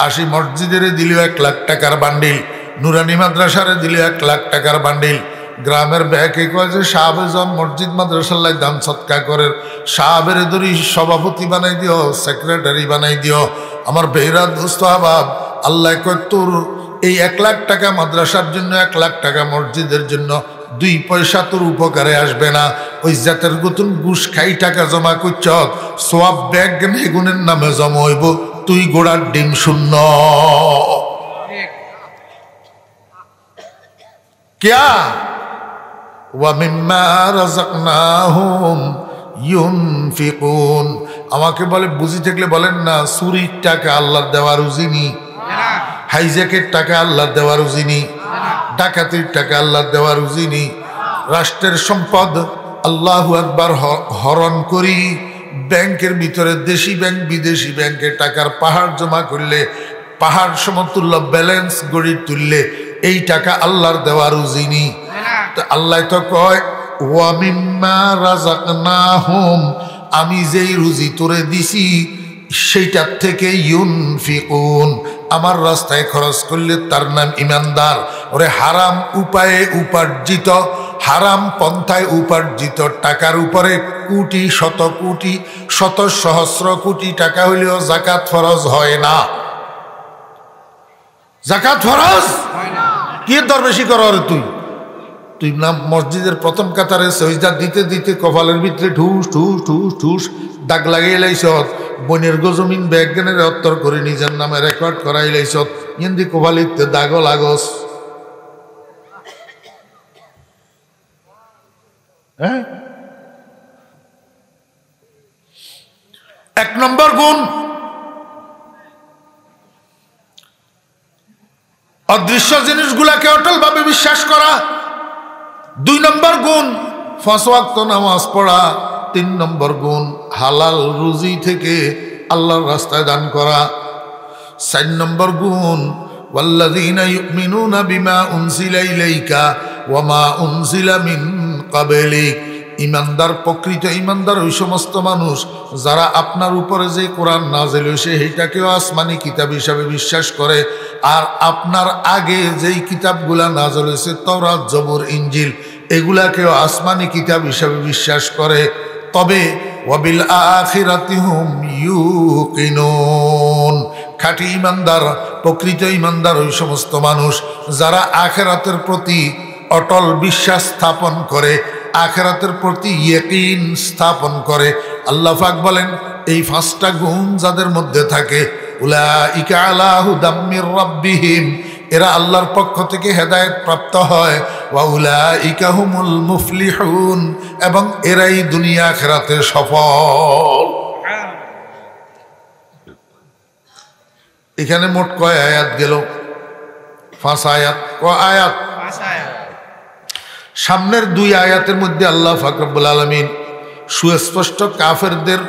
80 মসজিদের দিল 1 লাখ টাকার বান্ডিল, নুরানি মাদ্রাসারে দিল 1 লাখ টাকার বান্ডিল। গ্রামের ব্যাকে কয় যে সাহাবেজন মসজিদ মাদ্রাসাল্লাহ দান সৎকা করেন, সাহাবের ধরি সভাপতি বানাই দিও, সেক্রেটারি বানাই দিও। আমার বেহরা দোস্ত আবাব, আল্লাহ কয় তোর এই 1 লাখ টাকা মাদ্রাসার জন্য, 1 লাখ টাকা মসজিদের জন্য 2 পয়সা তোর উপকারে আসবে না। ওই জাতের গুতুন ঘুষ খাই টাকা জমা করছ, সোয়াব ব্যাগ বেগুনের নামে জমা হইব, তুই গোড়ার ডিম শূন্য। क्या ওয়ামিম্মা রাযাকনাহুম ইউনফিকুন। আমাকে বলে বুঝি থাকলে বলেন না, চুরির টাকা আল্লাহর দেওয়া রুজি নি, হাইজ্যাকের টাকা আল্লাহর দেওয়া রুজি নি, ডাকাতির টাকা আল্লাহর দেওয়া রুজি নি, রাষ্ট্রের সম্পদ আল্লাহু আকবার হরণ করি ব্যাংকের ভিতরে, দেশি ব্যাংক বিদেশি ব্যাংকে টাকার পাহাড় জমা করলে, পাহাড় সমতুল্য ব্যালেন্স গড়ি তুললে, এই টাকা আল্লাহর দেওয়া রুজি নি। আল্লাহ তো কয় ওয়া মিম্মা রাযাকনাহুম, আমি যেই রুজি তোরে দিছি সেইটার থেকে ইউনফিকুন, আমার রাস্তায় খরচ করলে তার নাম ইমানদার। ওরে হারাম উপায়ে উপার্জিত, হারাম পন্থায় উপার্জিত টাকার উপরে কোটি শত কোটি শত সহস্র কোটি টাকা হইলেও যাকাত ফরজ হয় না। যাকাত ফরজ কি দরবেশি কর তুই? তুই না মসজিদের প্রথম কাতারে সজদা দিতে দিতে কপালের ভিতরে ঠুস ঠুস ঠুস ঠুস দাগ লাগিয়ে লাইছত, বনের গজমিন ব্যাজ্ঞানের উত্তর করে নিজের নামে রেকর্ড করাই লাইছত, ইন্দি কপালিতে দাগ লাগস। হ্যাঁ, 1 নম্বর গুণ অদৃশ্য জিনিসগুলাকে অটল ভাবে বিশ্বাস করা। 2 নম্বর গুণ 5 ওয়াক্ত নামাজ পড়া। 3 নম্বর গুণ হালাল রুজি থেকে আল্লাহর রাস্তায় দান করা। 4 নম্বর গুণ ওয়াল্লাযীনা ইউমিনুনা বিমা উনজিলা ইলাইকা ওয়া মা উনজিলা মিন ক্বাবলিক। ইমানদার, প্রকৃত ইমানদার ওই সমস্ত মানুষ যারা আপনার উপরে যে কোরআন নাযিল হয়েছে সেইটাকেও আসমানি কিতাব হিসাবে বিশ্বাস করে, আর আপনার আগে যেই কিতাবগুলা নাযিল হয়েছে তাওরাত, জবুর, ইনজিল, এগুলাকেও আসমানি কিতাব হিসাবে বিশ্বাস করে। তবে ওয়াবিল আখিরাতি হুম ইউকিনুন। খাঁটি ইমানদার, প্রকৃত ইমানদার ওই সমস্ত মানুষ যারা আখিরাতের প্রতি অটল বিশ্বাস স্থাপন করে, আখিরাতের প্রতি ইয়াকিন স্থাপন করে। আল্লাহ পাক বলেন এই 5টা গুণ যাদের মধ্যে থাকে, উলাইকা আলা হুদাম মির রাব্বিহিম, এরা আল্লাহর পক্ষ থেকে হেদায়েত প্রাপ্ত হয়, ওয়া উলাইকা হুমুল মুফলিহুন, এবং এরাই দুনিয়া আখিরাতে সফল। এখানে মোট কয় আয়াত গেল? 5 আয়াত। কয় আয়াত? 5 আয়াত। সামনের 2 আয়াতের মধ্যে আল্লাহ পাক রব্বুল আলামিন সুস্পষ্ট কাফেরদের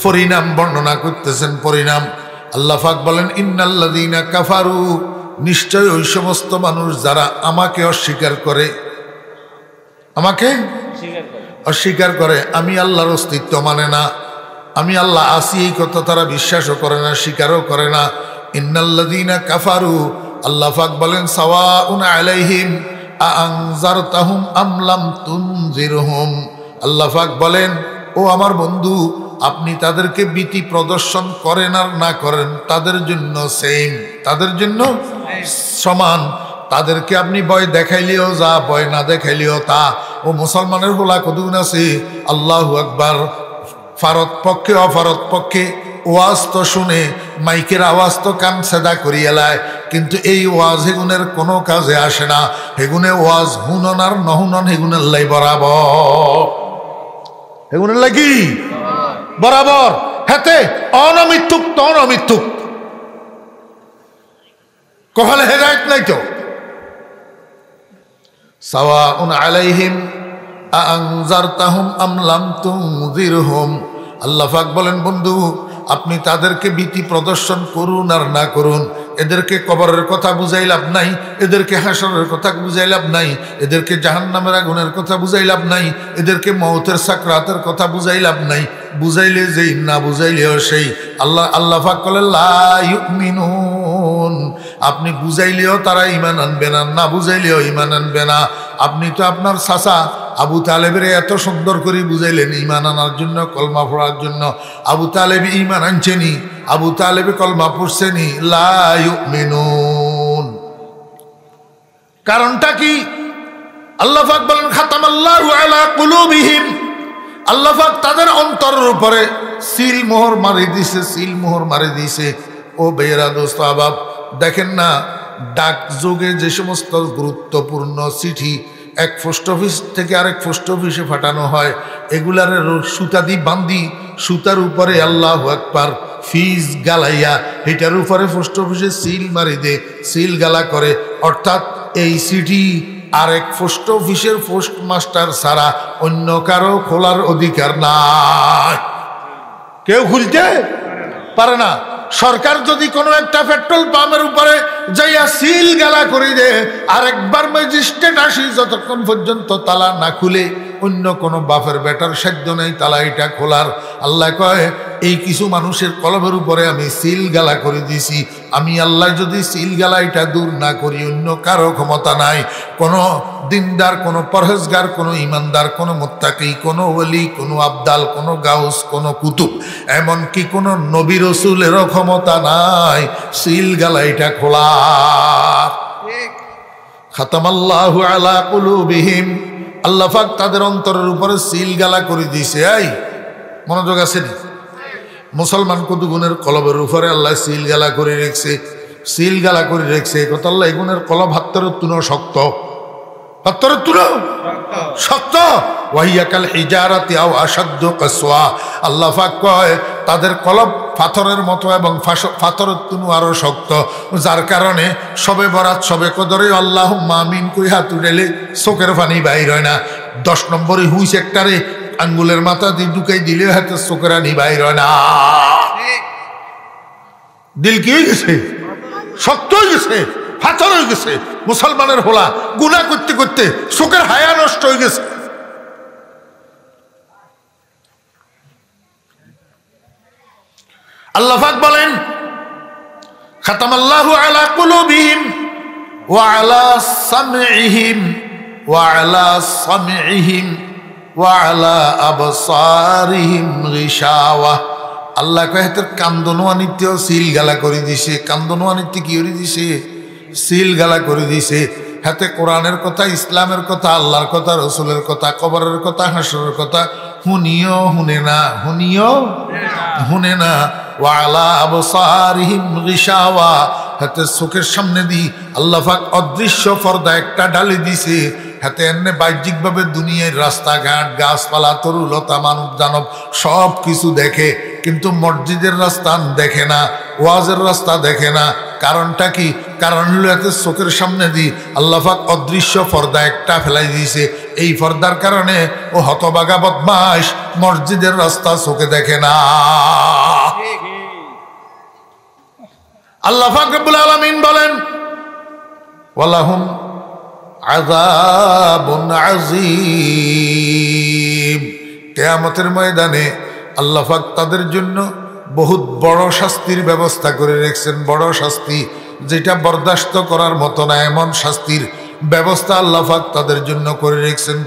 পরিণাম বর্ণনা করতেছেন। পরিণাম আল্লাহ পাক বলেন ইন্নাল্লাযীনা কাফারু, নিশ্চয় ওই সমস্ত মানুষ যারা আমাকে অস্বীকার করে, আমাকে অস্বীকার করে, আমি আল্লাহর অস্তিত্ব মানে না, আমি আল্লাহ আসি এই কথা তারা বিশ্বাসও করে না, স্বীকারও করে না। ইন্নাল্লাযীনা কাফারু, আল্লাহ পাক বলেন সাওয়াউন আলাইহিম আনজারতাহুম আম লাম তুনজিরহুম। আল্লাহ পাক বলেন ও আমার বন্ধু, আপনি তাদেরকে ভীতি প্রদর্শন করেন আর না করেন তাদের জন্য সেম, তাদের জন্য সমান। তাদেরকে আপনি ভয় দেখাইলেও যা, ভয় না দেখাইলেও তা। ও মুসলমানের হোলা কতগুণ আছে। আল্লাহু আকবার। ফারত পক্ষে অফারত পক্ষে ওয়াজ তো শুনে, মাইকের আওয়াজ তো কান সেদা করিয়ে লায়, কিন্তু এই ওয়াজ হেগুনের কোনো কাজে আসে না। হেগুনে ওয়াজ হুনন আর নহুনন হেগুনের লাই বরাবর, হেগুনের লাগি বরাবর। হেতে অনমিথ্যুক তো অনমিথ্যুক কহলে হেদায়েত নাই তো। সাওয়াউন আলাইহিম আনজারতাহুম আম লাম তুনজিরহুম। আল্লাহ পাক বলেন বন্ধু, আপনি তাদেরকে ভীতি প্রদর্শন করুন আর না করুন, এদেরকে কবরের কথা বুঝাই লাভ নাই, এদেরকে হাসরের কথা বুঝাই লাভ নাই, এদেরকে জাহান্নামের আগুনের কথা বুঝাই লাভ নাই, এদেরকে মওতের সাকরাতের কথা বুঝাই লাভ নাই। বুঝাইলে যেই, না বুঝাইলেও সেই। আল্লাহ পাক বলেন লা ইউমিনুন। আপনি বুঝাইলেও তারা ঈমান আনবে না, না বুঝাইলেও ঈমান আনবে না। আপনি তো আপনার চাচা আবু তালেবের এত সুন্দর করে বুঝাইলেন ঈমান আনার জন্য, কলমা পড়ার জন্য। আবু তালেব ঈমান আনছেনি, আবু তালেবে কলমা পড়ছেনি। লা ইউমিনুন। কারণটা কি? আল্লাহ পাক বলেন খাতামাল্লাহু আলা কুলুবিহিম। আল্লাহ পাক তাদের অন্তরের উপরে সিল মোহর মারি দিছে, সিল মোহর মারি দিছে। ও বেরা দোস্ত আবাব, দেখেন না ডাক যোগে যে সমস্ত গুরুত্বপূর্ণ চিঠি এক পোস্ট অফিস থেকে আরেক পোস্ট অফিসে পাঠানো হয়, এগুলার সুতা দি বান্ধি, সুতার উপরে আল্লাহু আকবার ফিজ গালাইয়া এটার উপরে পোস্ট অফিসে সিল মারি দে, সিল গালা করে। অর্থাৎ এই চিঠি আরেক পোস্ট অফিসের পোস্ট মাস্টার ছাড়া অন্য কারো খোলার অধিকার নাই, কেউ খুলতে পারে না। সরকার যদি কোনো একটা পেট্রোল পাম্পের উপরে যাইয়া সিল গালা করে দে, আরেকবার ম্যাজিস্ট্রেট আসি যতক্ষণ পর্যন্ত তালা না খুলে, অন্য কোনো বাপের বেটার সাধ্য নেই তালা এটা খোলার। আল্লাহ কয় এই কিছু মানুষের কলবের উপরে আমি সিল গালা করে দিছি। আমি আল্লাহ যদি সিল গালা এটা দূর না করি, অন্য কারো ক্ষমতা নাই। কোনো দিনদার, কোনো পরহেজগার, কোনো ইমানদার, কোনো মুত্তাকি, কোনো ওলি, কোনো আবদাল, কোনো গাউস, কোনো কুতুব, এমনকি কোনো নবী রসুলেরও ক্ষমতা নাই সিল গালা এটা খোলা। খাতামাল্লাহু আলা কুলুবিহিম। আল্লাহ পাক তাদের অন্তরের উপরে সিল গালা করে দিয়েছে। এই মনোযোগ আছে নি? মুসলমান কতগুণের কলবের উপরে আল্লাহ সিল গালা করে রেখেছে, সিল গালা করে রেখেছে। কত আল্লাহ এগুনের কলব হাত্তর তুনো শক্ত, হাত্তর তুনো শক্ত। ওয়াহিয়াকাল হিজারাতি আও আশাদ্দু কাসওয়া। আল্লাহ পাক কয় তাদের কলব পাথরের মতো এবং পাথরের তুনু আরো শক্ত, যার কারণে সবে বরাত সবে কদরে আল্লাহুম্মা আমিন কই হাত উঠেলে চোখের পানি বাইর হয় না। 10 নম্বরে হুইস একটারে আঙ্গুলের মাথা দিয়ে ঢুকাই দিলে হাতে চোখের পানি বাইর হয় না। দিল কি হয়ে গেছে? শক্ত হয়ে গেছে, পাথর হয়ে গেছে। মুসলমানের হোলা গুনাহ করতে করতে চোখের হায়া নষ্ট হয়ে গেছে। আল্লাহ পাক বলেন খাতামাল্লাহু আলা কুলুবিহিম ওয়া আলা সামইহিম ওয়া আলা সামইহিম ওয়া আলা আবসারিহিম গিশাওয়া। আল্লাহ কয় হেতের কান্দনোয়ানিত্য সিল গালা করে দিছে। কান্দনোয়ানিত্য কি করে দিছে? সিল গালা করে দিছে। হাতে কোরআনের কথা, ইসলামের কথা, আল্লাহর কথা, রসুলের কথা, কবরের কথা, হাসরের কথা শুনিও শুনে না, শুনিও শুনে না। ওয়ালা আবসারিহিম গিশাওয়া। হাতে চোখের সামনে দি আল্লাহ পাক অদৃশ্য পর্দা একটা ঢালি দিছে। হাতে এমনি বাহ্যিকভাবে দুনিয়ার রাস্তাঘাট, গাছপালা, তরুলতা, মানব দানব সব কিছু দেখে, কিন্তু মসজিদের রাস্তা দেখে না, ওয়াজের রাস্তা দেখে না। কারণটা কি? কারণ হলো এতে চোখের সামনে দি আল্লাহ পাক অদৃশ্য পর্দা একটা ফেলাই দিয়েছে। এই পর্দার কারণে ও হতবাগা বদমাশ মসজিদের রাস্তা চোখে দেখে না। আল্লাহ পাক রব্বুল আলামিন বলেন ওয়ালাহুম আযাবুন আযীম। কিয়ামতের ময়দানে আল্লাহ পাক তাদের জন্য বহুত বড় শাস্তির ব্যবস্থা করে রেখেছেন। বড় শাস্তি, যেটা বরদাস্ত করার মতো না, এমন শাস্তির ব্যবস্থা আল্লাহ পাক তাদের জন্য করে রেখেছেন।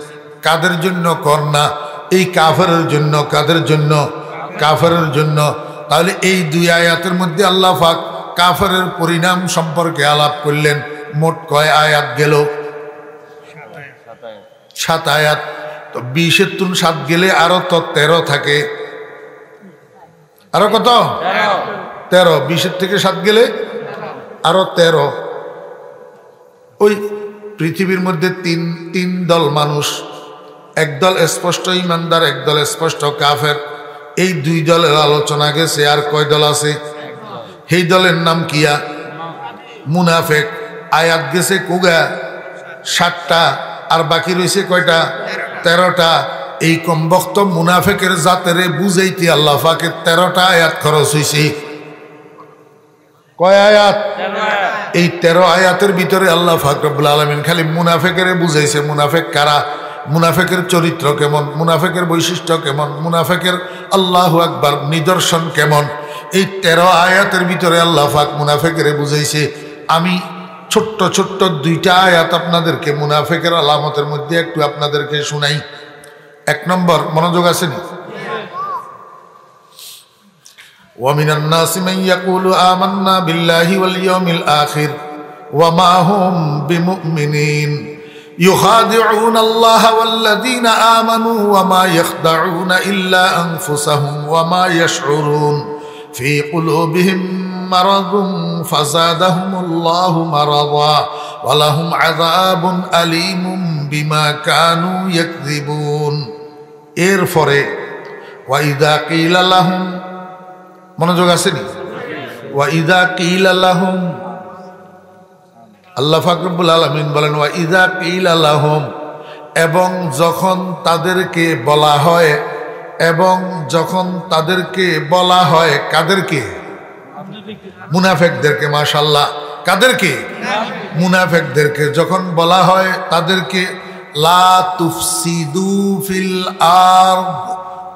কাদের জন্য? কর না, এই কাফেরের জন্য। কাদের জন্য? কাফেরের জন্য। তাহলে এই দুই আয়াতের মধ্যে আল্লাহ পাক কাফেরের পরিণাম সম্পর্কে আলাপ করলেন। মোট কয় আয়াত গেল? 7 আয়াত। তো 20-এর তুন 7 গেলে আরো তো 13 থাকে। আরো কত? 13। 20-এর থেকে 7 গেলে আরো 13। ওই পৃথিবীর মধ্যে তিন দল মানুষ, একদল স্পষ্ট ইমানদার, একদল স্পষ্ট কাফের। এই দুই দলের আলোচনা গেছে। আর কয় দল আছে? এই দলের নাম কিয়া? মুনাফেক। আয়াত গেছে কুগা 7টা, আর বাকি রয়েছে কয়টা? 13টা। এই কমবক্ত মুনাফেকের জাতেরে বুঝাইতে আল্লাহ পাকের 13টা আয়াত খরচ হয়েছে। কয় আয়াত? এই 13 আয়াতের ভিতরে আল্লাহ পাক রব্বুল আলামিন খালি মুনাফেকের বুঝাইছে। মুনাফেক কারা, মুনাফেকের চরিত্র কেমন, মুনাফেকের বৈশিষ্ট্য কেমন, মুনাফেকের আল্লাহু আকবার নিদর্শন কেমন, এই 13 আয়াতের ভিতরে আল্লাহ পাক মুনাফেকের বুঝাইছে। আমি ছোট্ট ছোট্ট 2টা আয়াত আপনাদেরকে মুনাফেকের আলামতের মধ্যে একটু আপনাদেরকে শুনাই। 1 নম্বর, মনোযোগ আসেনি? وَمِنَ النَّاسِ مَن يَقُولُ آمَنَّا بِاللَّهِ وَالْيَوْمِ الْآخِرِ وَمَا هُمْ بِمُؤْمِنِينَ يُخَادِعُونَ اللَّهَ وَالَّذِينَ آمَنُوا وَمَا يَخْدَعُونَ إِلَّا أَنفُسَهُمْ وَمَا يَشْعُرُونَ فِي قُلُوبِهِم مَّرَضٌ فَزَادَهُمُ اللَّهُ مَرَضًا وَلَهُمْ عَذَابٌ أَلِيمٌ بِمَا كَانُوا يَكْذِبُونَ। এরপরে وَإِذَا قِيلَ لَهُمْ, মনোযোগ আসেনি? وَإِذَا قِيلَ لَهُمْ, আল্লাহ পাক রব্বুল আলামিন বলেন وَإِذَا قِيلَ لَهُمْ, এবং যখন তাদেরকে বলা হয়, এবং যখন তাদেরকে বলা হয়। কাদেরকে? মুনাফেকদেরকে। মাশাআল্লাহ, কাদেরকে? মুনাফেকদেরকে। যখন বলা হয় তাদেরকে লা তুফসিদু ফিল আরদ,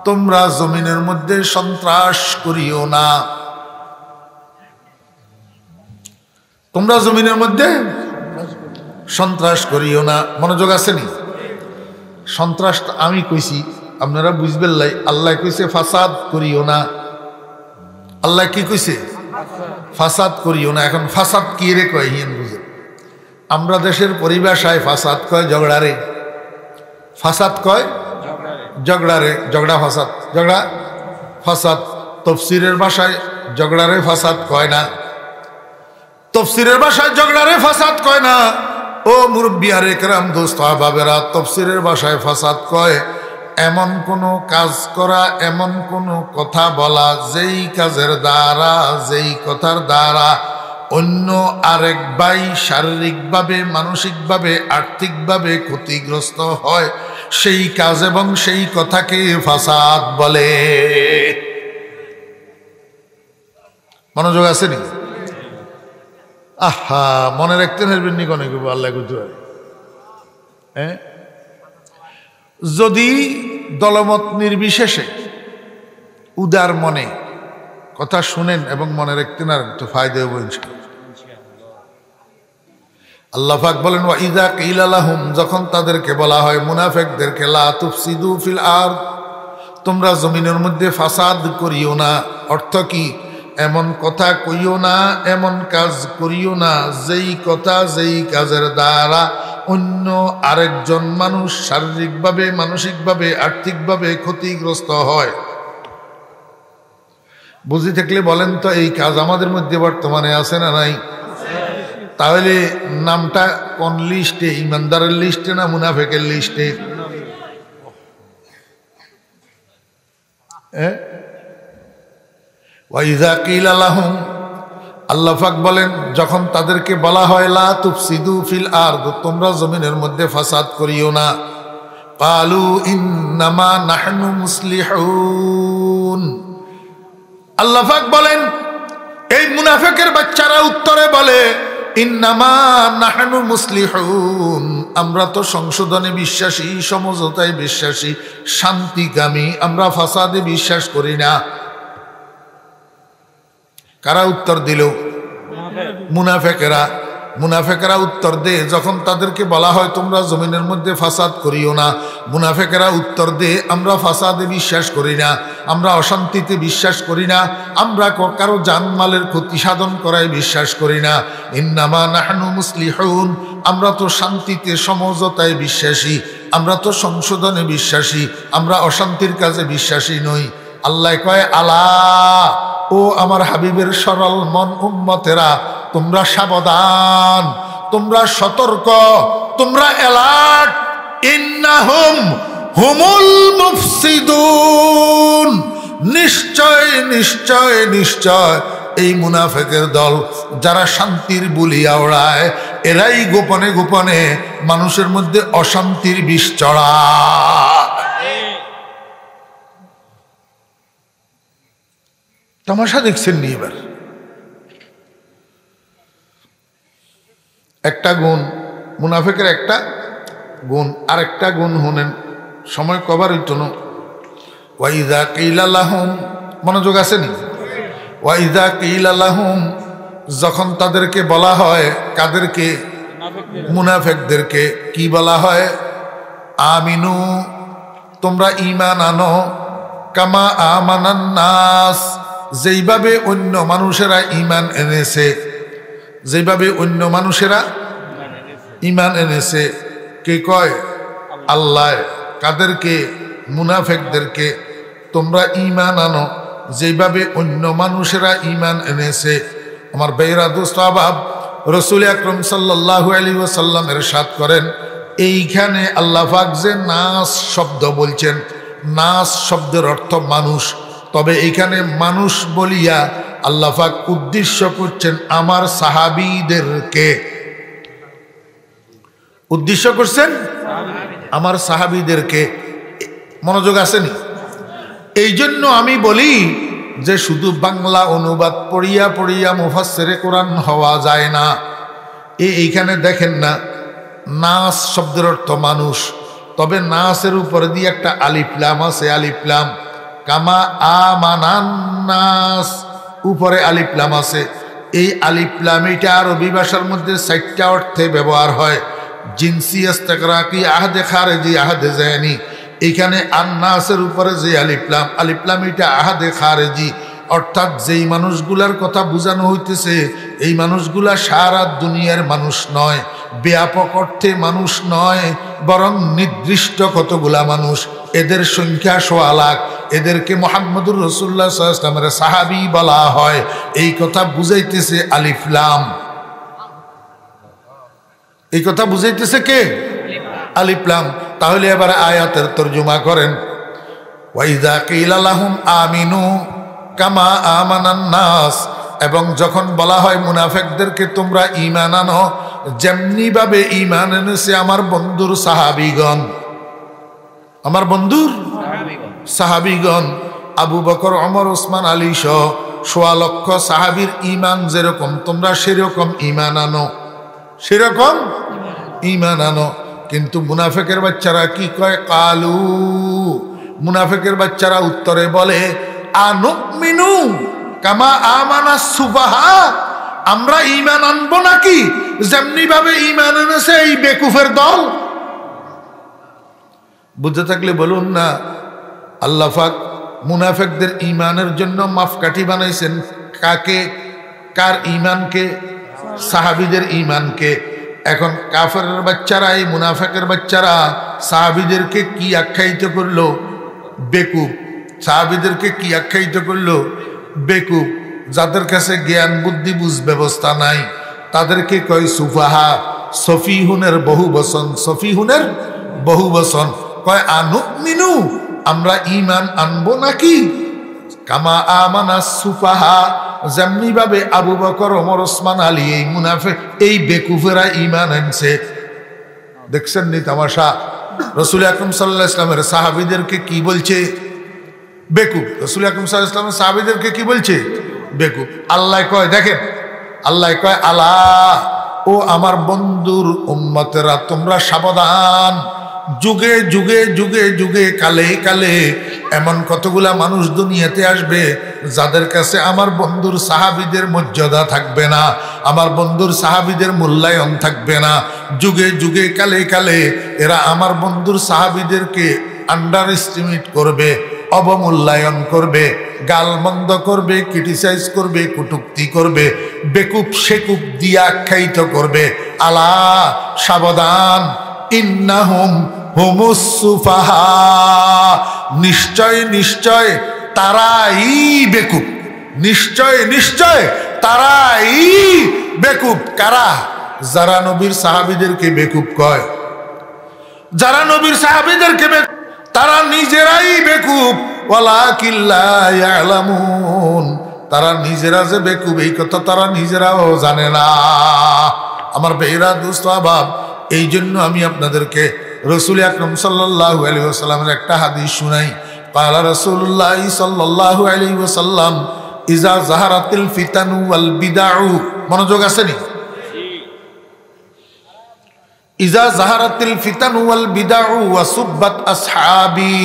তোমরা জমিনের মধ্যে সন্ত্রাস করিও না। তোমরা জমিনের মধ্যে সন্ত্রাস করিও না। মনোযোগ আসেনি? সন্ত্রাস আমি কইছি, আপনারা বুঝবেন লাই। আল্লাহ কইছে ফাসাদ করিও না। আল্লাহ কি কইছে? ফাসাদ করিও না। এখন ফাসাদ কি রে কয় হিয়েন বুঝেন? আমরা দেশের পরিভাষায় ফাসাদ কয় ঝগড়ারে। ফাসাদ কয় ঝগড়ারে। ঝগড়া ফাসাদ, ঝগড়া ফাসাদ। তফসিরের ভাষায় ঝগড়ারে ফাসাদ কয় না। তফসিরের ভাষায় ঝগড়ারে ফাসাদ কয় না। ও মুরব্বিয়ারে কেরাম, দোস্ত আহবাবেরা, তফসিরের ভাষায় ফাসাদ কয় এমন কোনো কাজ করা, এমন কোনো কথা বলা, যেই কাজের দ্বারা, যেই কথার দ্বারা অন্য আরেক ভাই শারীরিকভাবে, মানসিকভাবে, আর্থিকভাবে ক্ষতিগ্রস্ত হয়, সেই কাজ এবং সেই কথাকে ফাসাদ বলে। মনোযোগ আসেনি? আহা, মনে রাখতে নেবেন নি কোনে আল্লাহ বুঝতে পারে। হ্যাঁ, যদি দলমত নির্বিশেষে উদার মনে কথা শুনেন এবং মনে রাখতে না, তো ফায়দা হবো ইনশাআল্লাহ। আল্লাহ পাক বলেন ওয়াইদা কিলা লাহুম, যখন তাদেরকে বলা হয় মুনাফিকদেরকে, লা তুফসিদু ফিল আরদ, তোমরা জমিনের মধ্যে ফাসাদ করিও না। অর্থ কি? এমন কথা কইও না, এমন কাজ করিও না, যেই কথা, যেই কাজের দ্বারা অন্য আরেকজন মানুষ শারীরিকভাবে, মানসিকভাবে, আর্থিকভাবে ক্ষতিগ্রস্ত হয়। বুঝি থাকলে বলেন তো, এই কাজ আমাদের মধ্যে বর্তমানে আছে না নাই? তাহলে নামটা কোন লিস্টে? ইমানদারের লিস্টে না মুনাফিকের লিস্টে? ওয়াইযা কিলা লাহুম, আল্লাহ পাক বলেন যখন তাদেরকে বলা হয় লা তুফসিদু ফিল আরদ, তোমরা জমিনের মধ্যে ফাসাদ করিও না, ক্বালু ইন্নামা নাহনু মুসলিহুন, আল্লাহ পাক বলেন এই মুনাফিকের বাচ্চারা উত্তরে বলে ইন্নামা নাহনু মুসলিহুন, আমরা তো সংশোধনে বিশ্বাসী, সমঝোতায় বিশ্বাসী, শান্তিকামী, আমরা ফাসাদে বিশ্বাস করি না। কারা উত্তর দিল? মুনাফেকেরা। মুনাফেকেরা উত্তর দে, যখন তাদেরকে বলা হয় তোমরা জমিনের মধ্যে ফাসাদ করিও না, মুনাফেকেরা উত্তর দে আমরা ফাসাদে বিশ্বাস করি না, আমরা অশান্তিতে বিশ্বাস করি না, আমরা কারো জানমালের ক্ষতি সাধন করায় বিশ্বাস করি না। ইন্নামা নাহনু মুসলিহুন, আমরা তো শান্তিতে সমঝোতায় বিশ্বাসী, আমরা তো সংশোধনে বিশ্বাসী, আমরা অশান্তির কাজে বিশ্বাসী নই। আল্লাহ কয় আলা, ও আমার হাবিবের সরল মন উম্মতেরা, তোমরা সাবধান, তোমরা সতর্ক, তোমরা অ্যালার্ট। ইন্নাহুম হুমুল মুফসিদুন, নিশ্চয় নিশ্চয় নিশ্চয় এই মুনাফিকের দল যারা শান্তির বুলি আওড়ায়, এরাই গোপনে গোপনে মানুষের মধ্যে অশান্তির বিষ চড়ায়। তামাশা দেখছেন নি? এবার একটা গুণ মুনাফিকের, একটা গুণ, আরেকটা গুণ শুনেন, সময় কভার হইত না। ওয়াইদা কিলা লাহুম, মনোযোগ আছে নি? ওয়াইদা কিলা লাহুম, যখন তাদেরকে বলা হয়, কাদেরকে? মুনাফিকদেরকে। কি বলা হয়? আমিনু, তোমরা ঈমান আনো, কামা আমানান নাস, যেইভাবে অন্য মানুষেরা ঈমান এনেছে, যেভাবে অন্য মানুষেরা ঈমান এনেছে। কে কয়? আল্লাহ। কাদেরকে? মুনাফিকদেরকে। তোমরা ঈমান আনো যেভাবে অন্য মানুষেরা ঈমান এনেছে। আমার ভাইরা দোস্ত আহবাব, রাসূল আকরাম সাল্লাল্লাহু আলাইহি ওয়াসাল্লাম ইরশাদ করেন, এইখানে আল্লাহ পাক যে নাস শব্দ বলছেন, নাস শব্দের অর্থ মানুষ, তবে এইখানে মানুষ বলিয়া আল্লাহ পাক উদ্দেশ্য করছেন আমার সাহাবীদেরকে। উদ্দেশ্য করছেন আমার সাহাবীদেরকে। মনোযোগ আসেনি? এই জন্য আমি বলি যে শুধু বাংলা অনুবাদ পড়িয়া পড়িয়া মুফাসসিরে কোরআন হওয়া যায় না। এইখানে দেখেন না, নাস শব্দের অর্থ মানুষ, তবে নাসের উপরে দিয়ে একটা আলিফ লাম আছে, আলিফ লাম। কামা আমানান নাস, উপরে আলিফ লাম আছে। এই আলিফ লাম এটা আরবি ভাষার মধ্যে 4টা অর্থে ব্যবহার হয়। জিনসি, ইস্তিগরাকি, আহদে খারেজি, আহদে জায়নি। এইখানে আন্নাসের উপরে যে আলিফ লাম এটা আহদে খারেজি, অর্থাৎ যেই মানুষগুলার কথা বোঝানো হইতেছে এই মানুষগুলা সারা দুনিয়ার মানুষ নয়, ব্যাপক অর্থে মানুষ নয়, বরং নির্দিষ্ট কতগুলা মানুষ, এদের সংখ্যা 1.25 লাখ। এদেরকে মুহাম্মদুর রাসূলুল্লাহ সাল্লাল্লাহু আলাইহি ওয়াসাল্লামের সাহাবী বলা হয়। এই কথা বুঝাইতেছে আলিফ লাম। এই কথা বুঝাইতেছে কে? আলিফ লাম। তাহলে এবার আয়াতের তরজমা করেন। ওয়াইদা কিলা লাহুম আমিনু কামা আমানান নাস, এবং যখন বলা হয় মুনাফিকদেরকে তোমরা ঈমান আনো যেমনি ভাবে ঈমান এনেছে আমার বন্ধুর সাহাবীগণ, আমার বন্ধুর সাহাবীগণ, আবু বকর, ওমর, ওসমান, আলী সহ 1.25 লক্ষ সাহাবীর ঈমান যেরকম তোমরা সেরকম ঈমান আনো, সেরকম ঈমান আনো। কিন্তু মুনাফিকের বাচ্চারা কি কয়? কালু, মুনাফিকের বাচ্চারা উত্তরে বলে আনুমিনু কামা আমানাস সুফাহা, আমরা ঈমান আনবো নাকি যেমনি ভাবে ঈমান এনেছে এই বেকুফের দল। বুঝতে থাকলে বলুন না। আল্লাহ পাক মুনাফিকদের ঈমানের জন্য মাপকাঠি বানাইছেন কাকে? কার ঈমানকে? সাহাবীদের ঈমানকে। এখন কাফেরের বাচ্চারা, এই মুনাফিকের বাচ্চারা সাহাবীদেরকে কি আখ্যায়িত করলো? বেকুব। সাহাবীদেরকে কি আখ্যায়িত করলো? বেকুব। যাদের কাছে জ্ঞান বুদ্ধি বুঝ ব্যবস্থা নাই তাদেরকে কয় সুফাহা। সফিহুনের বহু বচন, সফিহুনের বহু বচন। কয় আনুমিনু, আমরা ঈমান আনবো নাকি কামা আমানাস সুফাহা, যেমনি ভাবে আবু বকর, ওমর, ওসমান, আলী, এই মুনাফিক, এই বেকুফেরা ঈমান আনছে। দেখছেন নি তামাশা? রাসূল আকরাম সাল্লাল্লাহু আলাইহি ওয়াসাল্লামের সাহাবীদেরকে কি বলছে? বেকুব। রাসূল আকরাম সাল্লাল্লাহু আলাইহি ওয়াসাল্লামের সাহাবীদেরকে কি বলছে? বেকুব। আল্লাহ কয়, দেখেন, আল্লাহ কয় আলা, ও আমার বন্ধুর উম্মতেরা তোমরা সাবধান, যুগে যুগে যুগে যুগে কালে কালে এমন কতগুলা মানুষ দুনিয়াতে আসবে যাদের কাছে আমার বন্ধুর সাহাবীদের মর্যাদা থাকবে না, আমার বন্ধুর সাহাবীদের মূল্যায়ন থাকবে না। যুগে যুগে কালে কালে এরা আমার বন্ধুর সাহাবীদেরকে আন্ডার এস্টিমেট করবে, অবমূল্যায়ন করবে, গালমন্দ করবে, ক্রিটিসাইজ করবে, কটূক্তি করবে, বেকুব শেকুব দিয়ে আখ্যায়িত করবে। আলা সাবধান, ইন্নাহুম হুমুস সুফাহা, নিশ্চয় নিশ্চয় তারাই বেকুব, নিশ্চয় নিশ্চয় তারাই বেকুব। কারা? যারা নবীর সাহাবীদেরকে বেকুব কয়, যারা নবীর সাহাবীদেরকে বেকুব তারা নিজেরাই বেকুব। ওয়ালাকিন লা ইয়ালামুন, তারা নিজেরা যে বেকুব এই কথা তারা নিজেরাও জানে না। আমার ভাইরা দোস্ত আহবাব, এই জন্য আমি আপনাদেরকে রাসূল আকরাম সাল্লাল্লাহু আলাইহি ওয়াসাল্লামের একটা হাদিস শুনাই। ক্বালা রাসূলুল্লাহ সাল্লাল্লাহু আলাইহি ওয়াসাল্লাম ইজা যাহারাতিল ফিতানু ওয়াল বিদআউ, মনোযোগ আছে নি? ইজা যাহারাতিল ফিতানু ওয়াল বিদআউ ওয়া সুব্বাত আসহাবি।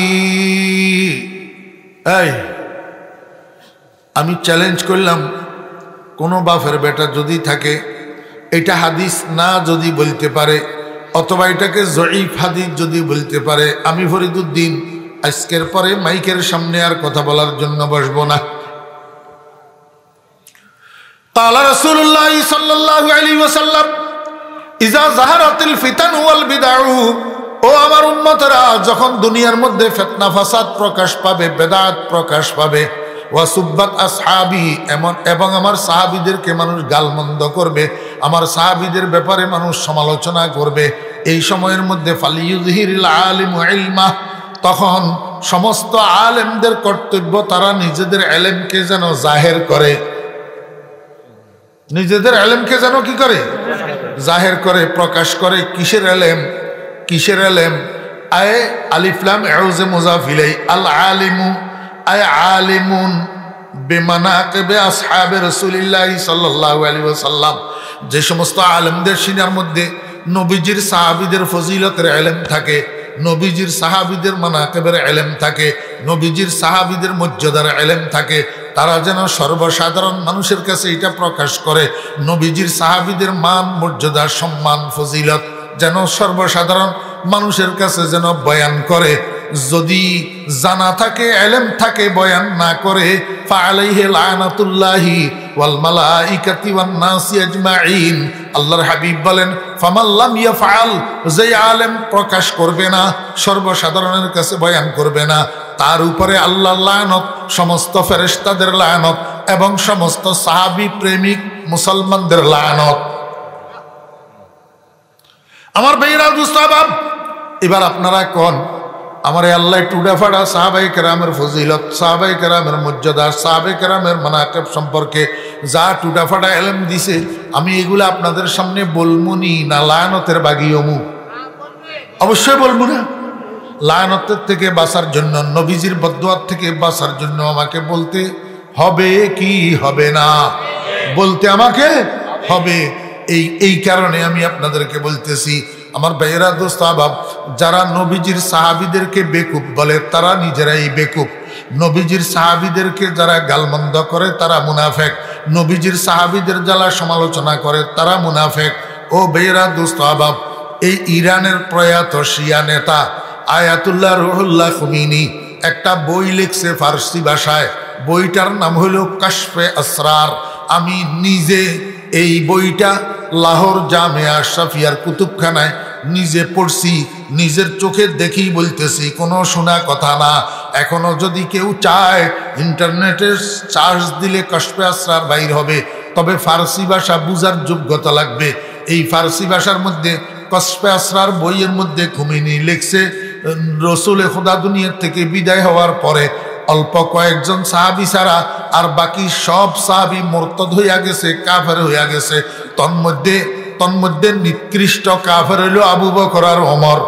এই আমি চ্যালেঞ্জ করলাম, কোন বাপের বেটা যদি থাকে এটা হাদিস না যদি বলতে পারে অথবা এটাকে জয়ীফ হাদিস যদি বলতে পারে, আমি ফরিদুদ্দিন আজকের পরে মাইকের সামনে আর কথা বলার জন্য বসবো না। ক্বালা রাসূলুল্লাহ সাল্লাল্লাহু আলাইহি ওয়াসাল্লাম ইজা যাহারাতিল ফিতানু ওয়াল বিদআউ, ও আমার উম্মতরা যখন দুনিয়ার মধ্যে ফিতনা ফাসাদ প্রকাশ পাবে, বেদাত প্রকাশ পাবে, ওয়া সুব্বাত আসহাবি, এবং আমার সাহাবীদেরকে মানুষ গালমন্দ করবে, আমার সাহাবীদের ব্যাপারে মানুষ সমালোচনা করবে, এই সময়ের মধ্যে ফালিয়ুযহিরিল আলিমু ইলমা, তখন সমস্ত আলেমদের কর্তব্য তারা নিজেদের ইলমকে যেন জাহের করে, নিজেদের ইলমকে যেন কি করে? জাহের করে, প্রকাশ করে। কিসের ইলম? কিসের ইলম? আয়ে আলিফ লাম আউযে মুযাফ ইলাই, আল আলিমু আয়ে আলিমুন বিমানাকিবে আসহাবে রাসূলিল্লাহ সাল্লাল্লাহু আলাইহি ওয়াসাল্লাম, যে সমস্ত আলেমদের সিনার মধ্যে নবীজির সাহাবীদের ফজিলতের ইলম থাকে, নবীজির সাহাবীদের মানাকিবের ইলম থাকে, নবীজির সাহাবীদের মর্যাদার ইলম থাকে, তারা যেন সর্বসাধারণ মানুষের কাছে এটা প্রকাশ করে, নবীজির সাহাবীদের মান মর্যাদা সম্মান ফজিলত যেন সর্বসাধারণ মানুষের কাছে যেন বয়ান করে। যদি জানা থাকে, ইলম থাকে, বয়ান না করে, ফাআলাইহি লানাতুল্লাহি ওয়াল মালাইকাতি ওয়ান নাসি আজমাইন, আল্লাহর হাবিব বলেন ফামান লাম ইয়াফআল, যে আলেম প্রকাশ করবে না, সর্বসাধারণের কাছে বয়ান করবে না, তার উপরে আল্লাহর লানত, সমস্ত ফেরেশতাদের লানত এবং সমস্ত সাহাবী প্রেমিক মুসলমানদের লানত। আমার ভাইরা দুস্তাবাব, এবার আপনারা কোন আমার আল্লাহ টুডাফাড়া সাহাবায়ে কেরামের ফজিলত, সাহাবায়ে কেরামের মর্যাদা, সাহাবায়ে কেরামের মানাকিব সম্পর্কে যা টুডাফাড়া ইলম দিছে, আমি এগুলো আপনাদের সামনে বলমুনি না লায়নতের বাগিয়মু? অবশ্যই বলবো না। লায়নতের থেকে বাঁচার জন্য, নবীজির বদদুয়ার থেকে বাঁচার জন্য আমাকে বলতে হবে কি হবে না? বলতে আমাকে হবে। এই কারণে আমি আপনাদেরকে বলতেছি, আমার ভাইয়েরা দোস্ত আহবাব, যারা নবীজির সাহাবীদেরকে বেকুব বলে তারা নিজেরাই বেকুব। নবীজির সাহাবীদেরকে যারা গালমন্দ করে তারা মুনাফেক, নবীজির সাহাবীদের যারা সমালোচনা করে তারা মুনাফেক। ও ভাইয়েরা দোস্ত আহবাব, এই ইরানের প্রয়াত শিয়া নেতা আয়াতুল্লাহ রুহুল্লাহ খুমিনি একটা বই লিখছে ফার্সি ভাষায়, বইটার নাম হলো কাশফে আসরার। আমি নিজে এই বইটা লাহোর জামিয়া আশরাফিয়ার কুতুবখানায় নিজে পড়ছি, নিজের চোখে দেখেই বলতেছি, কোনো শোনা কথা না। এখনো যদি কেউ চায় ইন্টারনেটে চার্জ দিলে কাশফে আসরার বাইর হবে, তবে ফার্সি ভাষা বুঝার যোগ্যতা লাগবে। এই ফার্সি ভাষার মধ্যে কাশফে আসরার বইয়ের মধ্যে খুমিনি লিখছে, রসুলে খোদা দুনিয়ার থেকে বিদায় হওয়ার পরে অল্প কয়েকজন সাহাবী ছাড়া আর বাকি সব সাহাবী মুরতাদ হইয়া গেছে, কাফের হইয়া গেছে। তন্মধ্যে নিকৃষ্ট কাফের হইল আবু বকর আর ওমর।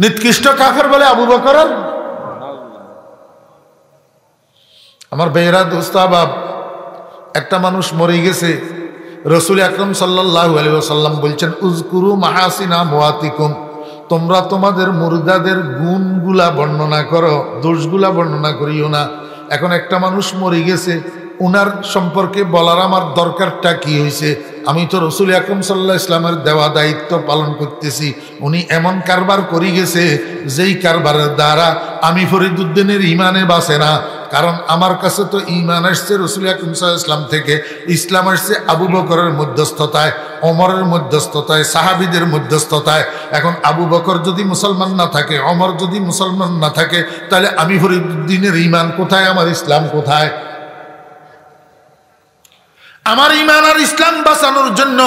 নিকৃষ্ট কাফের বলে আবু বকর আর। আমার ভাইয়েরা দোস্ত আহবাব, একটা মানুষ মরে গেছে, রসুল আকরাম সাল্লাল্লাহু আলাইহি ওয়াসাল্লাম বলছেন উযকুরু মাহাসিনা মুওয়াতিকুম, তোমরা তোমাদের মুর্দাদের গুণগুলা বর্ণনা করো, দোষগুলা বর্ণনা করিও না। এখন একটা মানুষ মরে গেছে, উনার সম্পর্কে বলার আমার দরকারটা কি হয়েছে? আমি তো রসুল আকরাম সাল্লাল্লাহু আলাইহি ওয়াসাল্লামের দেওয়া দায়িত্ব পালন করতেছি। উনি এমন কারবার করে গেছে যেই কারবারের দ্বারা আমি ফরিদুদ্দিনের ইমানে বাসে না, কারণ আমার কাছে তো ইমান আসছে রসুল আকরাম সাল্লাল্লাহু আলাইহি ওয়াসাল্লাম থেকে, ইসলাম আসছে আবু বকরের মধ্যস্থতায়, ওমরের মধ্যস্থতায়, সাহাবীদের মধ্যস্থতায়। এখন আবু বকর যদি মুসলমান না থাকে, ওমর যদি মুসলমান না থাকে, তাহলে আমি ফরিদুদ্দিনের ইমান কোথায়, আমার ইসলাম কোথায়? আমার ইমান আর ইসলাম বাঁচানোর জন্য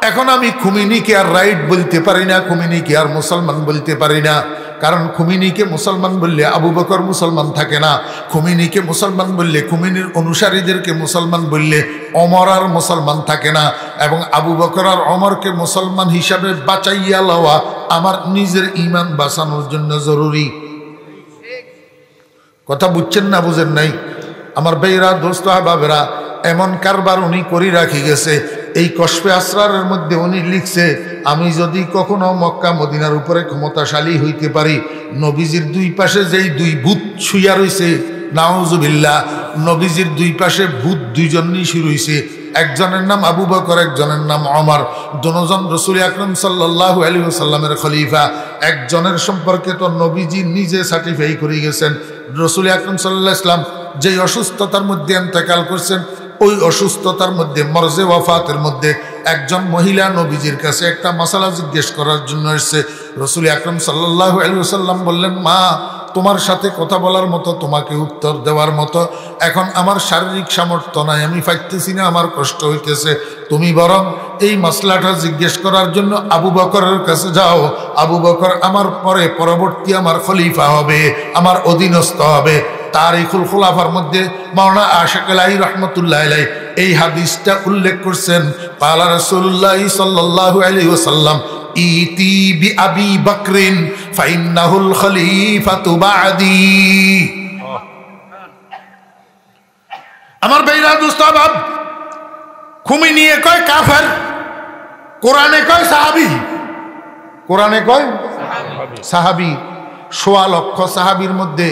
এখন আমি খুমিনিকে আর রাইট বলতে পারি না, খুমিনিকে আর মুসলমান বলতে পারি না। কারণ খুমিনিকে মুসলমান বললে আবু বকর মুসলমান থাকে না, খুমিনিকে মুসলমান বললে, খুমিনির অনুসারীদেরকে মুসলমান বললে ওমর আর মুসলমান থাকে না। এবং আবু বকর আর ওমরকে মুসলমান হিসাবে বাঁচাইয়া লওয়া আমার নিজের ইমান বাঁচানোর জন্য জরুরি। কথা বুঝছেন না বুঝেন নাই? আমার ভাইরা, দোস্ত আহবাবেরা, এমন কারবার উনি করে রাখি গেছে। এই কশফে আসরারের মধ্যে উনি লিখছে, আমি যদি কখনো মক্কা মদিনার উপরে ক্ষমতাশালী হইতে পারি, নবীজির দুই পাশে যেই দুই ভূত শুইয়া রয়েছে, নাউজুবিল্লাহ, নবীজির দুই পাশে ভূত দুইজনই শুরু হয়েছে, একজনের নাম আবু বকর, একজনের নাম ওমর, দুজন রসুল আকরাম সাল্লাল্লাহু আলাইহি ওয়াসাল্লামের খলিফা। একজনের সম্পর্কে তো নবীজি নিজে সার্টিফাই করে গেছেন, রসুল আকরাম সাল্লাল্লাহু আলাইহি ওয়াসাল্লাম যেই অসুস্থতার মধ্যে ইন্তেকাল করছেন, ওই অসুস্থতার মধ্যে, মরজে ওয়াফাতের মধ্যে একজন মহিলা নবীজির কাছে একটা মাসালা জিজ্ঞেস করার জন্য এসেছে। রসুল আকরাম সাল্লাল্লাহু আলাইহি ওয়াসাল্লাম বললেন, মা, তোমার সাথে কথা বলার মতো, তোমাকে উত্তর দেওয়ার মতো এখন আমার শারীরিক সামর্থ্য নাই, আমি পাইতেছি না, আমার কষ্ট হইতেছে, তুমি বরং এই মাসলাটা জিজ্ঞেস করার জন্য আবু বকরের কাছে যাও, আবু বকর আমার পরবর্তী আমার খলিফা হবে, আমার অধীনস্থ হবে। তারিখুল খুলাফার মধ্যে মাওলানা আশিক আলাহি রহমতুল্লাহ আলাইহি এই হাদিসটা উল্লেখ করছেন। পালা রাসূলুল্লাহ সাল্লাল্লাহু আলাইহি ওয়াসাল্লাম, ইতি বি আবি বকরিন ফাইন্নাহুল খলিফাতু বাদি। আমার ভাইরা, দোস্ত বাব, খুমিনি কয় কাফের, কোরআনে কয় সাহাবী, কোরআনে কয় সাহাবী। ১৬ লক্ষ সাহাবীর মধ্যে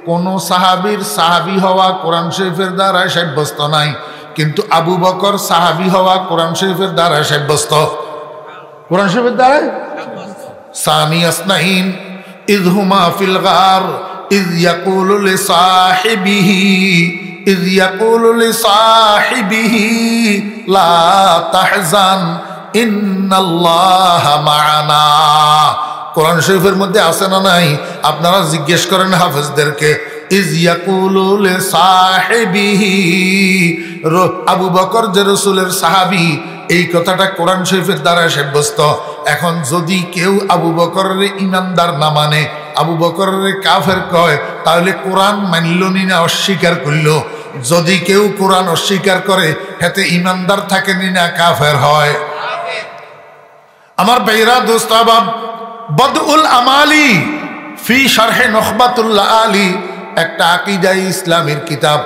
কোন সাহাবীর সাহাবী হওয়া কোরআন শরীফের দ্বারা সাব্যস্ত নাই, কিন্তু আবু বকর সাহাবী হওয়া কোরআন শরীফের দ্বারা সাব্যস্ত, কোরআন শরীফের দ্বারা। সানি আসনাইন ইয হুমা ফিল গার ইয ইয়াকুলু লিসাহিবিহি লা তাহজান ইন্নাল্লাহা মা'ানা। কোরআন শরীফের মধ্যে আছে না নাই? আপনারা জিজ্ঞেস করেন হাফেজদেরকে। ইয ইয়াকুলু লিসাহিবিহি, আবু বকর যে রাসূলের সাহাবী, এই কথাটা কোরআন শরীফের দ্বারা সাব্যস্ত। এখন যদি কেউ আবু বকরের ইমানদার না মানে, আবু বকরের কাফের কয়, তাহলে কোরআন মানল না অস্বীকার করল। যদি কেউ কোরআন অস্বীকার করে, হেতে ইমানদার থাকেনি না কাফের হয়। আমার ভাইরা, দোস্ত আহবাব, বদউল আমালি ফি শারহে নুখবাতুল আলী একটা আকীদায়ে ইসলামের কিতাব।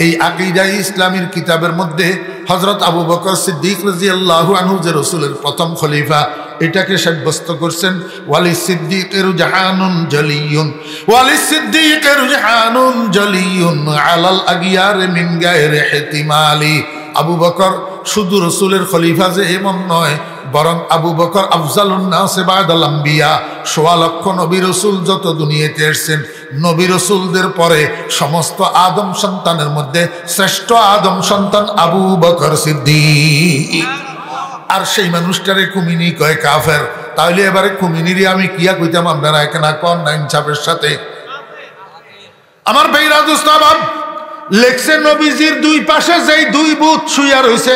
এই আকীদায়ে ইসলামের কিতাবের মধ্যে হযরত আবু বকর সিদ্দিক রাদিয়াল্লাহু আনহু যে রাসূলের প্রথম খলিফা, এটাকে সাব্যস্ত করছেন। ওয়ালি সিদ্দিকের জাহানুন জলিয়ুন, ওয়ালি সিদ্দিকের জাহানুন জলিয়ুন আলাল আগিয়ার মিন গায়রি ইহতিমালি। আবু বকর শুধু রাসূলের খলিফা যে এমন নয়, বরং আবু বকর আফজালুন নাস বা'দাল আম্বিয়া। ১৬ লক্ষ নবী রাসূল যত দুনিয়াতে এসেছেন, নবী রাসূলদের পরে সমস্ত আদম সন্তানের মধ্যে শ্রেষ্ঠ আদম সন্তান আবু বকর সিদ্দিক। আর সেই মানুষটারে খুমিনি কয় কাফের। তাহলে এবারে খুমিনিরে আমি কিয়া কইতাম, আপনারা এখানে কোন না ইনসাফের সাথে? আমার ভাইরা, দোস্ত আহবাব, লেখছে নবীজির দুই পাশে যেই দুই ভূত শুইয়া রয়েছে,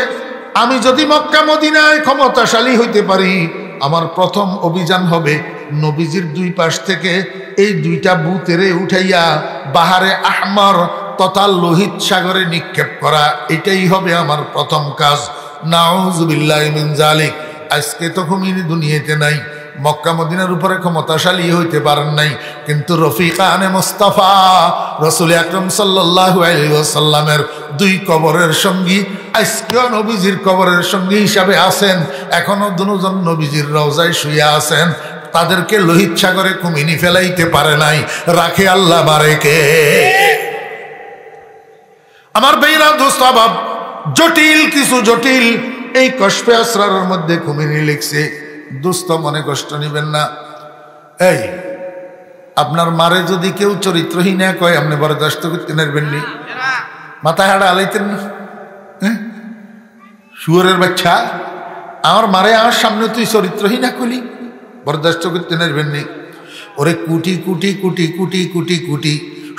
আমি যদি মক্কা মদিনায় ক্ষমতাশালী হইতে পারি, আমার প্রথম অভিযান হবে নবীজির দুই পাশ থেকে এই দুইটা ভূতেরে উঠাইয়া বাহারে আহমর তথা লোহিত সাগরে নিক্ষেপ করা। এটাই হবে আমার প্রথম কাজ। নাউজুবিল্লাহি মিন যালিক। আজকে তো খুমিনি দুনিয়াতে নাই, মক্কা মদিনার উপরে ক্ষমতাশালী হইতে পারেন নাই, কিন্তু রফিকানে মুস্তাফা রাসূল আকরাম সাল্লাল্লাহু আলাইহি ওয়াসাল্লামের দুই কবরের সঙ্গী আজকেও নবীজির কবরের সঙ্গী হিসাবে আছেন, এখনো দুজন নবীজির রওজায় শুয়ে আছেন। তাদেরকে লোহিত সাগরে কুমিনি ফেলাইতে পারে নাই, রাখে আল্লাহ বারেকে। আমার বেইরা দোস্ত বাব, জটিল কিছু জটিল এই কশফে আসরারের মধ্যে কুমিনি লিখছে। দোস্ত মনে কষ্ট নিবেন না। এই আপনার মারে যদি কেউ চরিত্রহীন কয়, আপনি বরদাস্ত করতে পারবেননি? মাথায় হাড়া আলাইতেন না? শুয়োরের বাচ্চা, আমার মারে আমার সামনে তুই চরিত্রহীন কলি, বরদাস্ত করতে পারবেননি? ওরে কোটি কোটি কোটি কোটি কোটি কোটি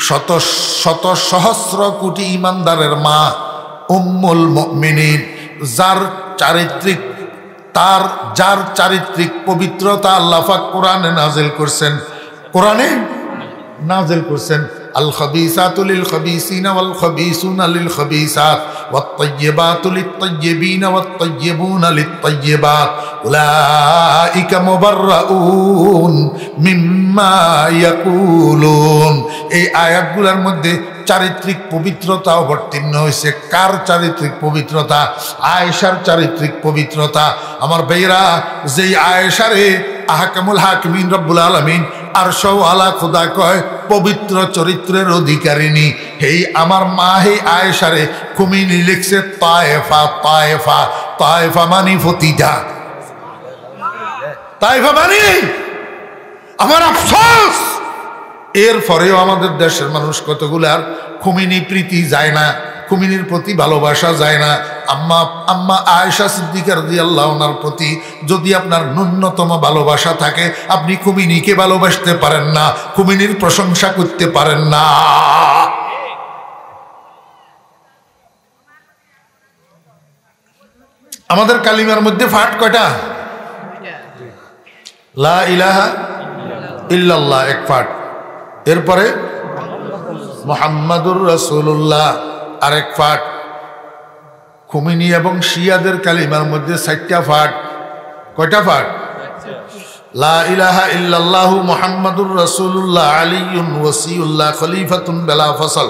শত শত সহস্র কোটি ইমানদারের মা উম্মুল মুমিনিন, যার চারিত্রিক পবিত্রতা আল্লাহ পাক কোরআনে নাজিল করছেন। কোরআনে নাজিল করছেন আল খাবিসাতু লিল খাবিসিনা ওয়াল খাবিসুনা লিল খাবিসাত ওয়াত তাইয়্যিবাতু লিত তাইয়্যিবিনা ওয়াত তাইয়্যিবুনা লিত তাইয়্যিবাত উলাইকা মুবাররাউন মিম্মা ইয়াকুলুন। এই আয়াতগুলোর মধ্যে চারিত্রিক পবিত্রতা অবতীর্ণ হয়েছে। কার চারিত্রিক পবিত্রতা? আয়েশার চারিত্রিক পবিত্রতা। আমার ভাইরা, যেই আয়েশারে আহকামুল হাকিমিন রব্বুল আলামিন আরশওয়ালা খোদা কয় পবিত্র চরিত্রের অধিকারিণী, এই আমার মা হে আয়েশারে কুমিনি লিখছে তায়েফা। তায়েফা তায়েফা মানি ফতিটা, তায়েফা মানি আমার আফসোস। এরপরেও আমাদের দেশের মানুষ কতগুলার খুমিনি প্রীতি যায় না, খুমিনির প্রতি ভালোবাসা যায় না। আম্মা আয়েশা সিদ্দিকা রাদিয়াল্লাহু আনহার প্রতি যদি আপনার ন্যূনতম ভালোবাসা থাকে, আপনি খুমিনিকে ভালোবাসতে পারেন না, খুমিনির প্রশংসা করতে পারেন না। আমাদের কালিমার মধ্যে ফাট কয়টা? লা ইলাহা ইল্লাল্লাহ এক ফাট, এরপরে মুহাম্মাদুর রাসূলুল্লাহ আরেক ফাট। খুমিনি এবং শিয়াদের কালিমার মধ্যে 4টা ফাট। কয়টা ফাট? লা ইলাহা ইল্লাল্লাহু মুহাম্মাদুর রাসূলুল্লাহ আলিয়্যুন ওয়াসিউল্লাহ খলিফাতুন বিলা ফসল।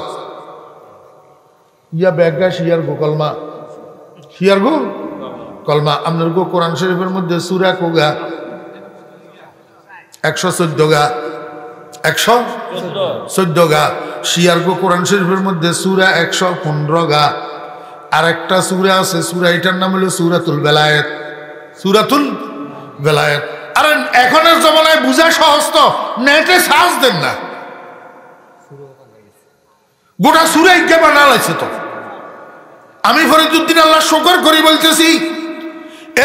ইয়া বেগা শিয়ার গো কলমা, শিয়ার গো কলমা। আপনার গো কোরআন শরীফের মধ্যে সূরা কোগা 114 গা, 114 গা। শিয়ার গো কোরআন শরীফের মধ্যে সূরা 115 গা। আরেকটা সূরা আছে, সূরা এটার নাম হলো সূরাতুল বেলায়েত। সূরাতুল বেলায়েত। আর এখনের জমানায় বুঝা সহজ তো, নেটে সার্চ দেন না, গোটা সূরা ইজ্ঞা বানালাইছে তো। আমি ফরিদুদ্দিন আল্লাহ শুকর করি বলতেছি,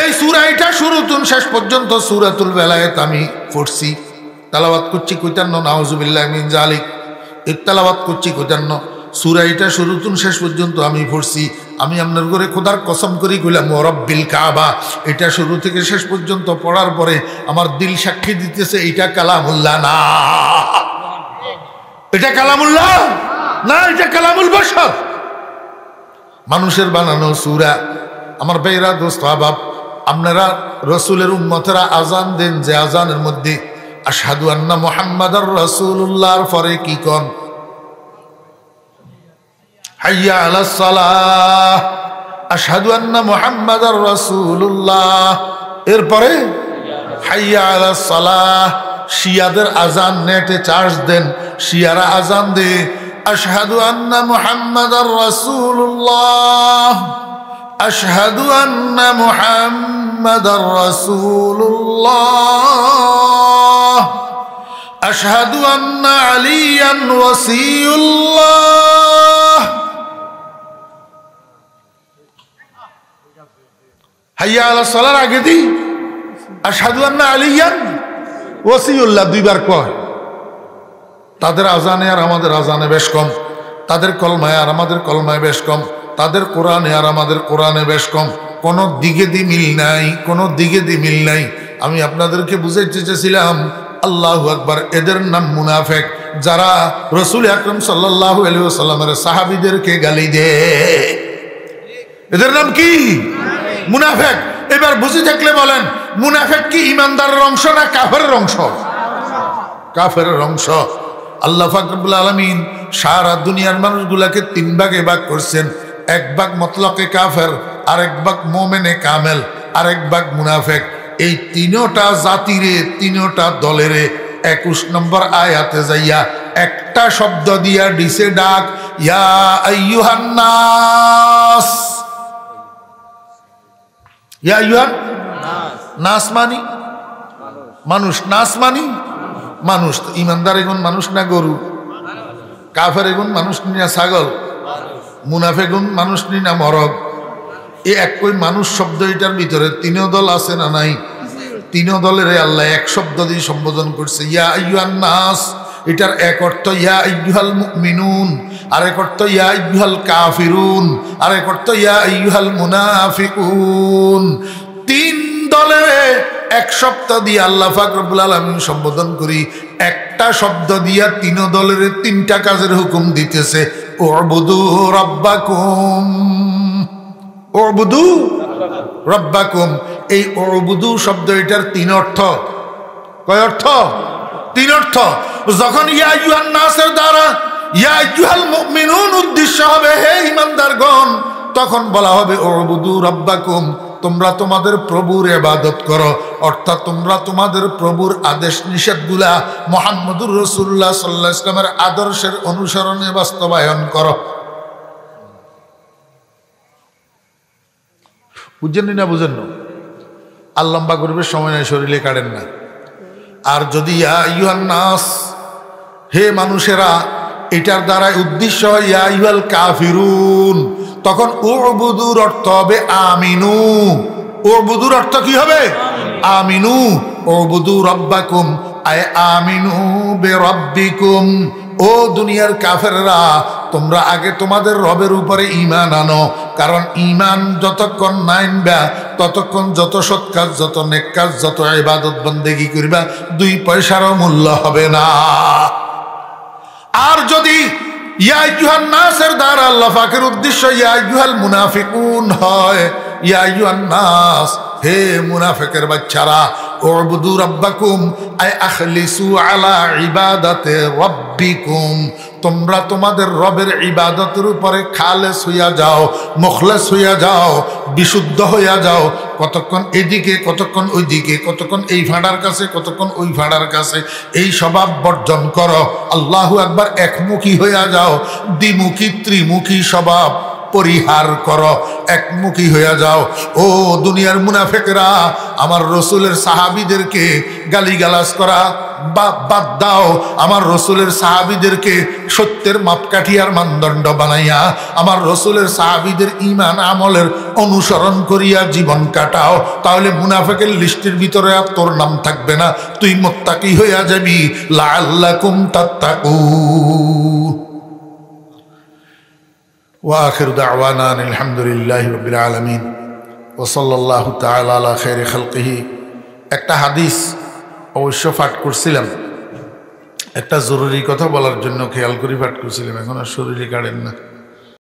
এই সূরা এটা শুরুতুন শেষ পর্যন্ত সূরাতুল বেলায়েত আমি পড়ছি, তেলাওয়াত করছি কইতান্ন, নাউজুবিল্লাহি মিন জালিক। এই তেলাওয়াত করছি কইতান্ন, সূরা এটা শুরুতুন শেষ পর্যন্ত আমি পড়ছি। আমি আপনার ঘরে খোদার কসম করি কইলাম ওয়া রাব্বিল কাবা, এটা শুরু থেকে শেষ পর্যন্ত পড়ার পরে আমার দিল সাক্ষী দিতেছে এটা কালামুল্লাহ না, এটা কালামুল্লাহ না, এটা কালামুল বশর, মানুষের বানানো সূরা। আমার ভাইরা দোস্ত আহবাব, আপনারা রসুলের উম্মতেরা আজান দেন, যে আজানের মধ্যে আশহাদু আন্না মুহাম্মাদার রাসূলুল্লাহর পরে কি কোন? হাইয়া আলাস সালাহ, আশহাদু আন্না মুহাম্মাদার রাসূলুল্লাহ, এরপরে হাইয়া আলাস সালাহ। শিয়াদের আজান নেটে চার্জ দেন, শিয়ারা আজান দে আশহাদু আন্না মুহাম্মাদার রাসূলুল্লাহ, আশহাদু আন্না মুহাম্মাদার রাসূলুল্লাহ, আশহাদু আন্না আলিয়ান ওয়াসিউল্লাহ। হাইয়া আলাস সালার আগে দি আশহাদু আন্না আলিয়ান ওয়াসিউল্লাহ দুইবার কয়। তাদের আজানে আর আমাদের আজানে বেশ কম, তাদের কলমায় আর আমাদের কলমায় বেশ কম, তাদের কোরআনে আর আমাদের কোরআনে বেশ কম। কোনো দিকে দি মিল নাই, কোনো দিকে দি মিল নাই। আমি আপনাদেরকে বুঝাইতে চেয়েছিলাম আল্লাহু আকবার, এদের নাম মুনাফেক, যারা রাসূল আকরাম সাল্লাল্লাহু আলাইহি ওয়াসাল্লামের সাহাবীদেরকে গালি দেয়। এদের নাম কি? মুনাফেক। এবার বুঝে থাকলে বলেন, মুনাফেক কি ইমানদারের অংশ না কাফেরের অংশ? কাফেরের অংশ। আল্লাহ পাক রব্বুল আলামিন সারা দুনিয়ার মানুষগুলাকে 3 ভাগে ভাগ করছেন। এক ভাগ মতলকে কাফের, আরেক ভাগ মোমেনে কামেল, আরেক ভাগ মুনাফেক। এই তিনোটা জাতিরে, তিনোটা দলেরে 21 নম্বর আয়াতে যাইয়া একটা শব্দ দিয়া দিছে ডাক, ইয়া আইয়ুহান নাস। ইয়া আইয়ুহান নাস মানি মানুষ, নাস মানি মানুষ। ইমানদার এগুন মানুষ না গরু? কাফের এগুন মানুষ নি না ছাগল? মুনাফেগুন মানুষ নি না মরগ? এই একই মানুষ শব্দ এটার ভিতরে তিনও দল আছে না নাই? তিনও দলের আল্লাহ এক শব্দ দিয়ে সম্বোধন করছে, ইয়া আইয়ুহান নাস। এটার এক অর্থ ইয়া আইয়ুহাল মুমিনুন, আরেক অর্থ ইয়া আইয়ুহাল কাফিরুন, আরেক অর্থ ইয়া আইয়ুহাল মুনাফিকুন। তিন দলের এক শব্দ দিয়ে আল্লাহ পাক রব্বুল আলামিন সম্বোধন করি। একটা শব্দ দিয়া তিন দলের তিনটা কাজের হুকুম দিতেছে, উবুদু রাব্বাকুম, উবুদু রাব্বাকুম। এই উবুদু শব্দ এটার তিন অর্থ। কয় অর্থ? তিন অর্থ। যখন ইয়া আইয়ুহান নাসের দ্বারা ইয়া আইয়ুহাল মুমিনুন উদ্দেশ্য হবে, হে ঈমানদারগণ, তখন বলা হবে উবুদু রাব্বাকুম, তোমরা তোমাদের প্রভুর ইবাদত করো। অর্থাৎ তোমরা তোমাদের প্রভুর আদেশ নিষেধগুলা মুহাম্মদুর রাসূলুল্লাহ সাল্লাল্লাহু আলাইহি ওয়াসাল্লামের আদর্শের অনুসরণে বাস্তবায়ন করো। বুঝছেন না? বুঝেন না? আর লম্বা করবে সময় নাই, শরীরে কাটেন না। আর যদি ইয়া আইয়ুহান নাস, হে মানুষেরা, এটার দ্বারা উদ্দেশ্য হয় ইয়া আইয়ুহাল কাফিরুন, তখন উবুদুর অর্থ হবে আমিনু। উবুদুর অর্থ কি হবে? আমিনু। উবুদু রাব্বাকুম আয় আমিনু বিরাব্বিকুম। ও দুনিয়ার কাফেররা, তোমরা আগে তোমাদের রবের উপরে ঈমান আনো, কারণ ঈমান যতক্ষণ না আনবা ততক্ষণ যত সৎ কাজ, যত নেক কাজ, যত ইবাদত বন্দেগী করবা, 2 পয়সারও মূল্য হবে না। আর যদি ইয়া আইয়ুহান নাসের দ্বারা আল্লাহ পাকের উদ্দেশ্য ইয়া আইয়ুহাল মুনাফিকুন হয়, ইয়া আইয়ুহান নাস, হে মুনাফিকের বাচ্চারা, উবুদু রাব্বাকুম আয় আখলিসু আলা ইবাদাতে রাব্বিকুম, তোমরা তোমাদের রবের ইবাদতের উপরে খালেস হইয়া যাও, মুখলেস হইয়া যাও, বিশুদ্ধ হইয়া যাও। কতক্ষণ এদিকে, কতক্ষণ ওইদিকে, কতক্ষণ এই ফাঁড়ার কাছে, কতক্ষণ ওই ফাঁড়ার কাছে, এই স্বভাব বর্জন করো। আল্লাহু আকবার। একমুখী হইয়া যাও, দ্বিমুখী ত্রিমুখী স্বভাব পরিহার করো, একমুখী হইয়া যাও। ও দুনিয়ার মুনাফিকরা, আমার রসুলের সাহাবীদেরকে গালিগালাজ করা বাদ দাও। আমার রসুলের সাহাবীদেরকে সত্যের মাপকাঠি আর মানদণ্ড বানাইয়া আমার রসুলের সাহাবীদের ঈমান আমলের অনুসরণ করিয়া জীবন কাটাও, তাহলে মুনাফিকের লিস্টের ভিতরে আর তোর নাম থাকবে না, তুই মুত্তাকি হইয়া যাবি। লাআল্লাকুম তাত্তাকুন। وآخر دعوانا الحمد لله رب العالمين وصلى الله تعالى على خير خلقه। একটা হাদিস অবশ্য পাঠ করছিলাম, একটা জরুরি কথা বলার জন্য খেয়াল করে পাঠ করছিলাম, এখন আর শরীরে কাটেন না।